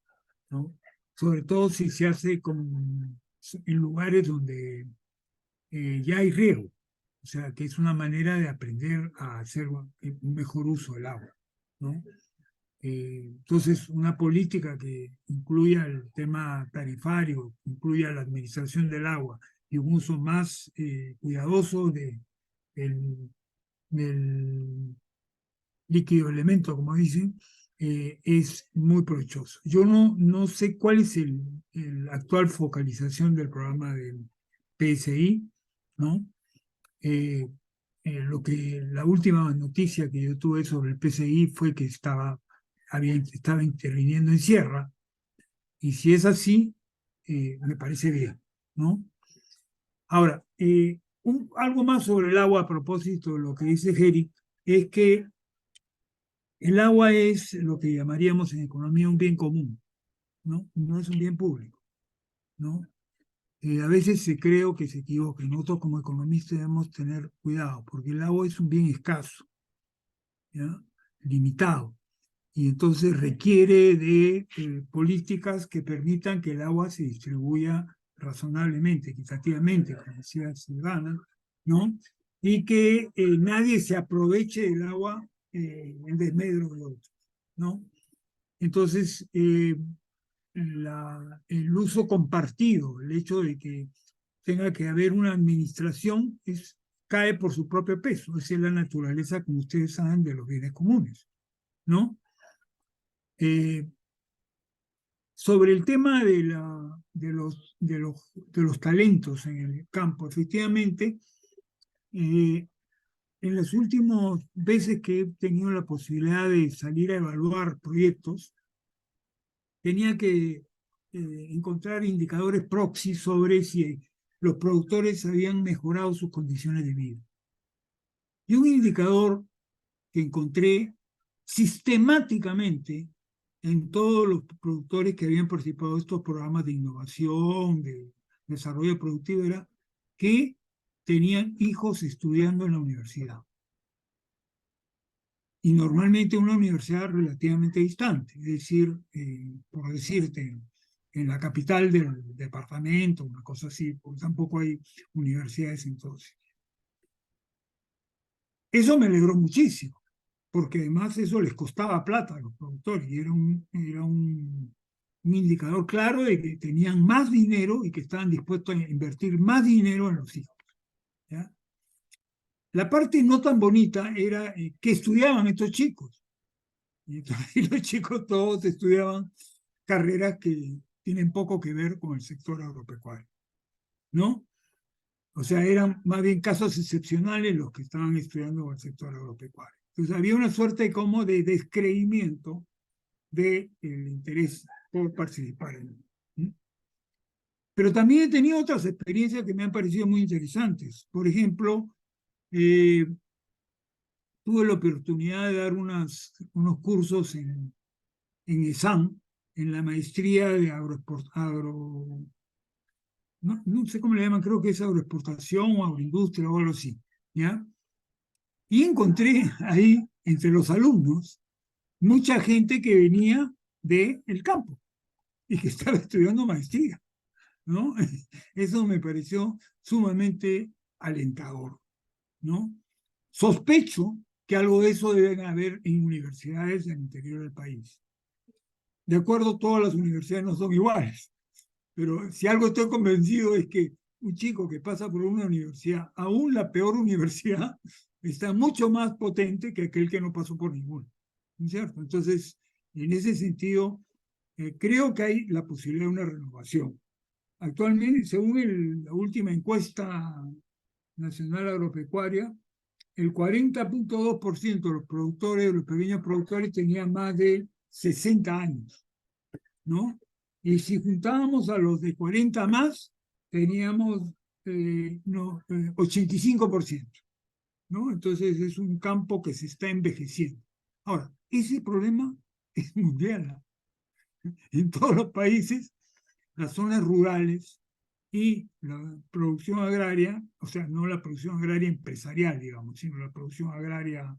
¿no? Sobre todo si se hace en lugares donde ya hay riego, o sea, que es una manera de aprender a hacer un mejor uso del agua, ¿no? Entonces, una política que incluya el tema tarifario, incluya la administración del agua y un uso más cuidadoso del, del líquido elemento, como dicen, es muy provechoso. Yo no sé cuál es el actual focalización del programa del PSI, ¿no? La última noticia que yo tuve sobre el PSI fue que estaba interviniendo en Sierra, y si es así, me parece bien, ¿no? Ahora, algo más sobre el agua a propósito de lo que dice Eric, es que el agua es lo que llamaríamos en economía un bien común, ¿no? No es un bien público, ¿no? A veces creo que se equivoca. Nosotros como economistas debemos tener cuidado, porque el agua es un bien escaso, ¿ya? Limitado, y entonces requiere de políticas que permitan que el agua se distribuya razonablemente, equitativamente, como decía Silvana, ¿no? Y que nadie se aproveche del agua en desmedro de otro, ¿no? Entonces, el uso compartido, el hecho de que tenga que haber una administración, cae por su propio peso. Esa es la naturaleza, como ustedes saben, de los bienes comunes, ¿no? Sobre el tema de los talentos en el campo, efectivamente, en las últimas veces que he tenido la posibilidad de salir a evaluar proyectos, tenía que encontrar indicadores proxy sobre si los productores habían mejorado sus condiciones de vida. Y un indicador que encontré sistemáticamente en todos los productores que habían participado en estos programas de innovación, de desarrollo productivo, era que tenían hijos estudiando en la universidad. Y normalmente una universidad relativamente distante, es decir, por decirte, en la capital del departamento, una cosa así, porque tampoco hay universidades entonces. Eso me alegró muchísimo, porque además eso les costaba plata a los productores, y era un indicador claro de que tenían más dinero y que estaban dispuestos a invertir más dinero en los hijos, ¿ya? La parte no tan bonita era que estudiaban estos chicos. Y entonces los chicos todos estudiaban carreras que tienen poco que ver con el sector agropecuario, ¿no? O sea, eran más bien casos excepcionales los que estaban estudiando el sector agropecuario. Entonces había una suerte como de descreimiento del interés por participar en él. Pero también he tenido otras experiencias que me han parecido muy interesantes. Por ejemplo, tuve la oportunidad de dar unos cursos en ESAN, en la maestría de no sé cómo le llaman, creo que es agroexportación o agroindustria o algo así, ¿ya? Y encontré ahí, entre los alumnos, mucha gente que venía del campo y que estaba estudiando maestría, ¿no? Eso me pareció sumamente alentador, ¿no? Sospecho que algo de eso deben haber en universidades del interior del país. De acuerdo, todas las universidades no son iguales, pero si algo estoy convencido es que un chico que pasa por una universidad, aún la peor universidad, está mucho más potente que aquel que no pasó por ninguna, ¿no es cierto? Entonces, en ese sentido, creo que hay la posibilidad de una renovación. Actualmente, según la última encuesta nacional agropecuaria, el 40.2% de los productores, de los pequeños productores, tenían más de 60 años, ¿no? Y si juntábamos a los de 40 más, teníamos 85%, ¿no? Entonces es un campo que se está envejeciendo. Ahora, ese problema es mundial. En todos los países, las zonas rurales y la producción agraria, o sea, no la producción agraria empresarial, digamos, sino la producción agraria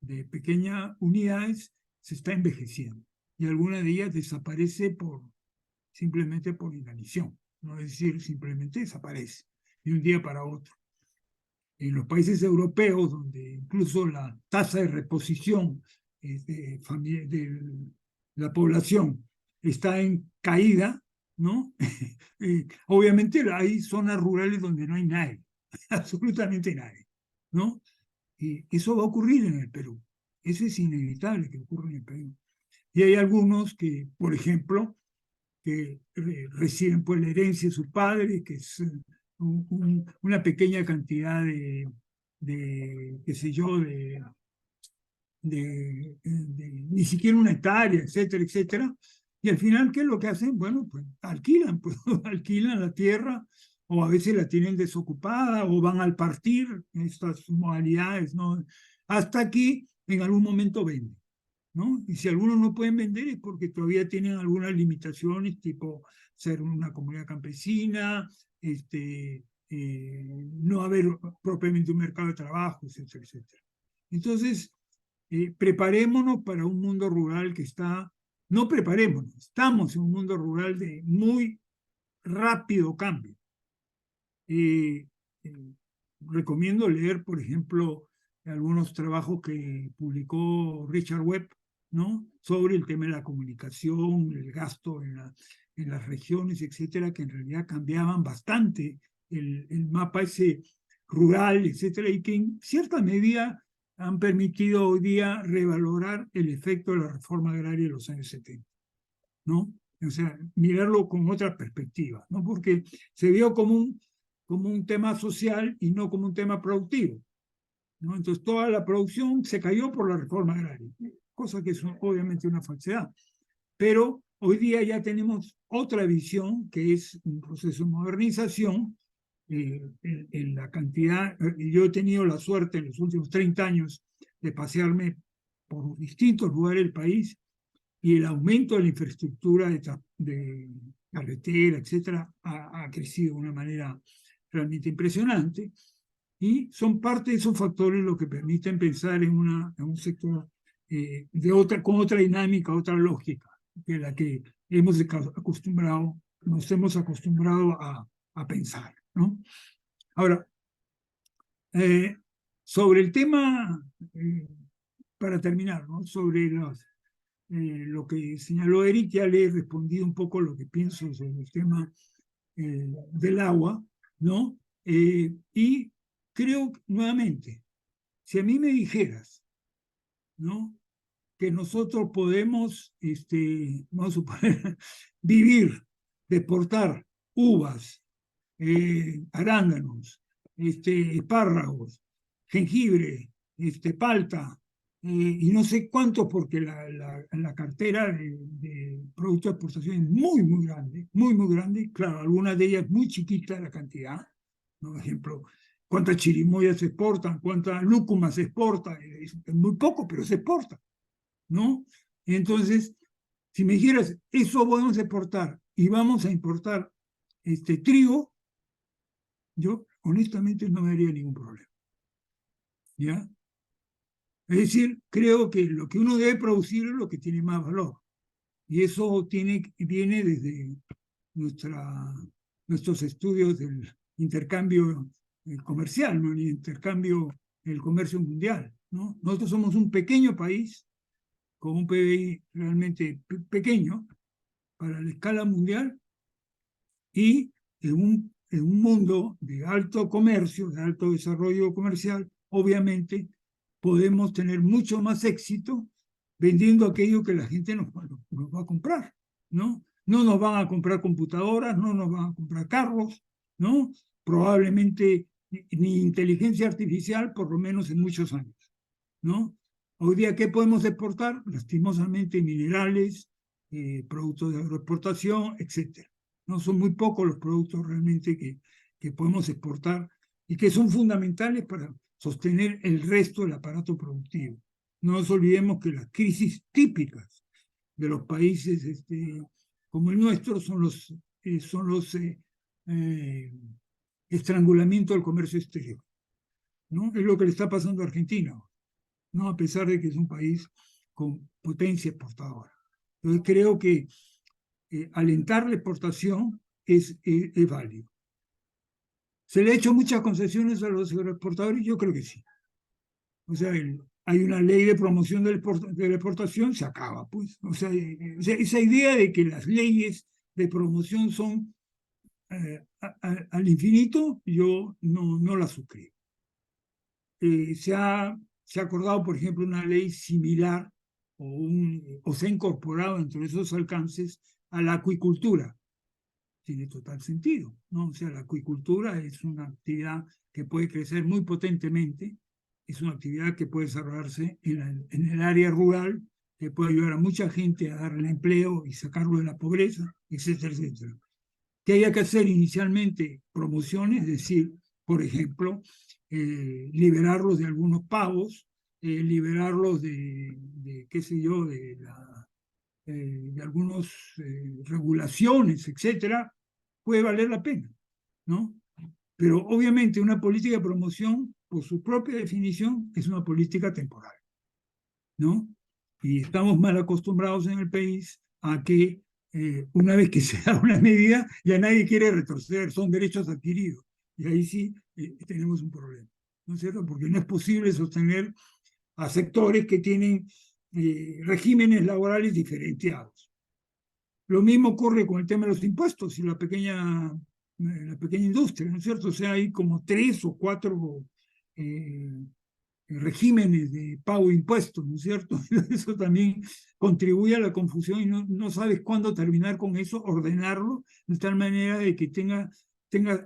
de pequeñas unidades, se está envejeciendo. Y alguna de ellas desaparece simplemente por inanición, no es decir, simplemente desaparece de un día para otro. En los países europeos, donde incluso la tasa de reposición de la población está en caída, ¿no? Obviamente hay zonas rurales donde no hay nadie, absolutamente nadie, ¿no? Y eso va a ocurrir en el Perú. Eso es inevitable que ocurra en el Perú. Y hay algunos que, por ejemplo, que reciben pues la herencia de sus padres, que es una pequeña cantidad qué sé yo, ni siquiera una hectárea, etcétera, etcétera. Y al final, ¿qué es lo que hacen? Bueno, pues alquilan, pues alquilan la tierra, o a veces la tienen desocupada, o van al partir, estas modalidades, ¿no? Hasta que en algún momento venden, ¿no? Y si algunos no pueden vender es porque todavía tienen algunas limitaciones, tipo ser una comunidad campesina, no haber propiamente un mercado de trabajo, etcétera, etcétera. Entonces, preparémonos para un mundo rural que está, no preparémonos, estamos en un mundo rural de muy rápido cambio. Recomiendo leer, por ejemplo, algunos trabajos que publicó Richard Webb, ¿no? Sobre el tema de la comunicación, el gasto en las regiones, etcétera, que en realidad cambiaban bastante el mapa ese rural, etcétera, y que en cierta medida han permitido hoy día revalorar el efecto de la reforma agraria de los años 70, ¿no? O sea, mirarlo con otra perspectiva, ¿no? Porque se vio como un tema social y no como un tema productivo, ¿no? Entonces toda la producción se cayó por la reforma agraria, cosa que es obviamente una falsedad. Pero hoy día ya tenemos otra visión, que es un proceso de modernización, en la cantidad. Yo he tenido la suerte en los últimos 30 años de pasearme por distintos lugares del país, y el aumento de la infraestructura de carretera, etcétera, ha crecido de una manera realmente impresionante, y son parte de esos factores los que permiten pensar en un sector con otra dinámica, otra lógica, que la que nos hemos acostumbrado a pensar, ¿no? Ahora, sobre el tema, para terminar, ¿no? Sobre lo que señaló Eric, ya le he respondido un poco lo que pienso sobre el tema del agua, ¿no? Y creo, nuevamente, si a mí me dijeras, ¿no?, que nosotros podemos, vamos a suponer, vivir de exportar uvas, arándanos, espárragos, jengibre, palta, y no sé cuántos, porque la cartera de productos de exportación es muy, muy grande, muy, muy grande. Claro, algunas de ellas muy chiquitas la cantidad, ¿no? Por ejemplo, cuántas chirimoyas se exportan, cuántas lúcumas se exportan, es muy poco, pero se exporta, ¿no? Entonces, si me dijeras, eso podemos exportar y vamos a importar trigo, yo honestamente no me haría ningún problema, ¿ya? Es decir, creo que lo que uno debe producir es lo que tiene más valor, y eso viene desde nuestros estudios del intercambio comercial, ¿no? El intercambio, el comercio mundial, ¿no? Nosotros somos un pequeño país con un PBI realmente pequeño para la escala mundial, y en un mundo de alto comercio, de alto desarrollo comercial, obviamente podemos tener mucho más éxito vendiendo aquello que la gente nos va a comprar, ¿no? No nos van a comprar computadoras, no nos van a comprar carros, ¿no? Probablemente ni inteligencia artificial, por lo menos en muchos años, ¿no? Hoy día, ¿qué podemos exportar? Lastimosamente, minerales, productos de agroexportación, etcétera. No son muy pocos los productos realmente que podemos exportar y que son fundamentales para sostener el resto del aparato productivo. No nos olvidemos que las crisis típicas de los países como el nuestro son los estrangulamientos del comercio exterior, ¿no? Es lo que le está pasando a Argentina, ¿no? A pesar de que es un país con potencia exportadora. Entonces creo que alentar la exportación es válido. ¿Se le ha hecho muchas concesiones a los agroexportadores? Yo creo que sí. O sea, hay una ley de promoción de la exportación, se acaba, pues. O sea, esa idea de que las leyes de promoción son al infinito, yo no la suscribo. Se ha acordado, por ejemplo, una ley similar, o se ha incorporado entre esos alcances a la acuicultura. Tiene total sentido, ¿no? O sea, la acuicultura es una actividad que puede crecer muy potentemente, es una actividad que puede desarrollarse en el área rural, que puede ayudar a mucha gente a darle empleo y sacarlo de la pobreza, etcétera, etcétera. ¿Qué haya que hacer inicialmente? Promociones, es decir, por ejemplo, liberarlos de algunos pagos, liberarlos de qué sé yo, de algunas regulaciones, etcétera, puede valer la pena, ¿no? Pero obviamente una política de promoción, por su propia definición, es una política temporal, ¿no? Y estamos mal acostumbrados en el país a que una vez que se da una medida, ya nadie quiere retroceder, son derechos adquiridos. Y ahí sí tenemos un problema, ¿no es cierto? Porque no es posible sostener a sectores que tienen regímenes laborales diferenciados. Lo mismo ocurre con el tema de los impuestos y la pequeña industria, ¿no es cierto? O sea, hay como 3 o 4 regímenes de pago de impuestos, ¿no es cierto? Eso también contribuye a la confusión y no sabes cuándo terminar con eso, ordenarlo de tal manera de que tenga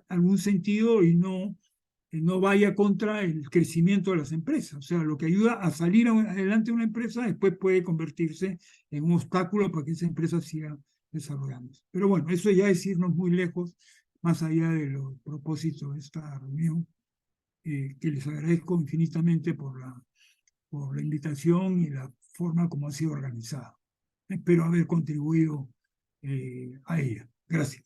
algún sentido y no vaya contra el crecimiento de las empresas. O sea, lo que ayuda a salir adelante una empresa después puede convertirse en un obstáculo para que esa empresa siga desarrollándose. Pero bueno, eso ya es irnos muy lejos, más allá de los propósitos de esta reunión, que les agradezco infinitamente por la invitación y la forma como ha sido organizada. Espero haber contribuido a ella. Gracias.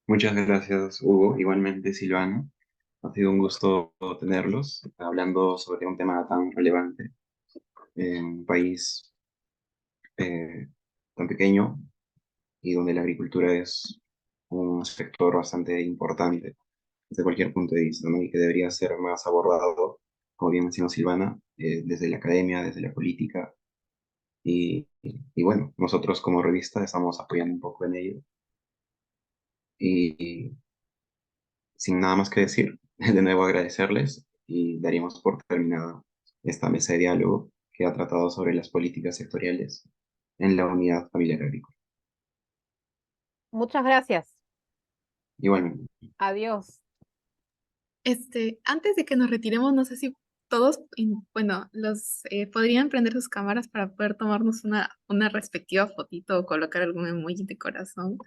Muchas gracias, Hugo. Igualmente, Silvana. Ha sido un gusto tenerlos hablando sobre un tema tan relevante en un país eh, tan pequeño y donde la agricultura es un sector bastante importante desde cualquier punto de vista, ¿no? Y que debería ser más abordado, como bien mencionó Silvana, desde la academia, desde la política. Y bueno, nosotros como revista estamos apoyando un poco en ello. Y sin nada más que decir, de nuevo agradecerles y daríamos por terminada esta mesa de diálogo que ha tratado sobre las políticas sectoriales en la unidad familiar agrícola. Muchas gracias. Igualmente, Adiós. Antes de que nos retiremos, no sé si todos, bueno, los podrían prender sus cámaras para poder tomarnos una respectiva fotito o colocar algún emoji de corazón.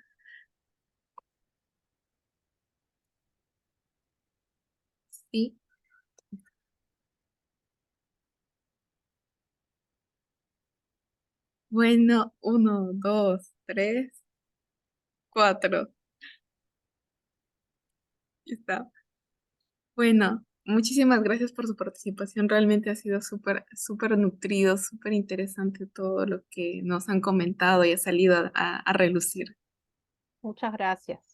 Sí. Bueno, 1, 2, 3, 4. Está. Bueno, muchísimas gracias por su participación. Realmente ha sido súper, súper nutrido, súper interesante todo lo que nos han comentado y ha salido a relucir. Muchas gracias.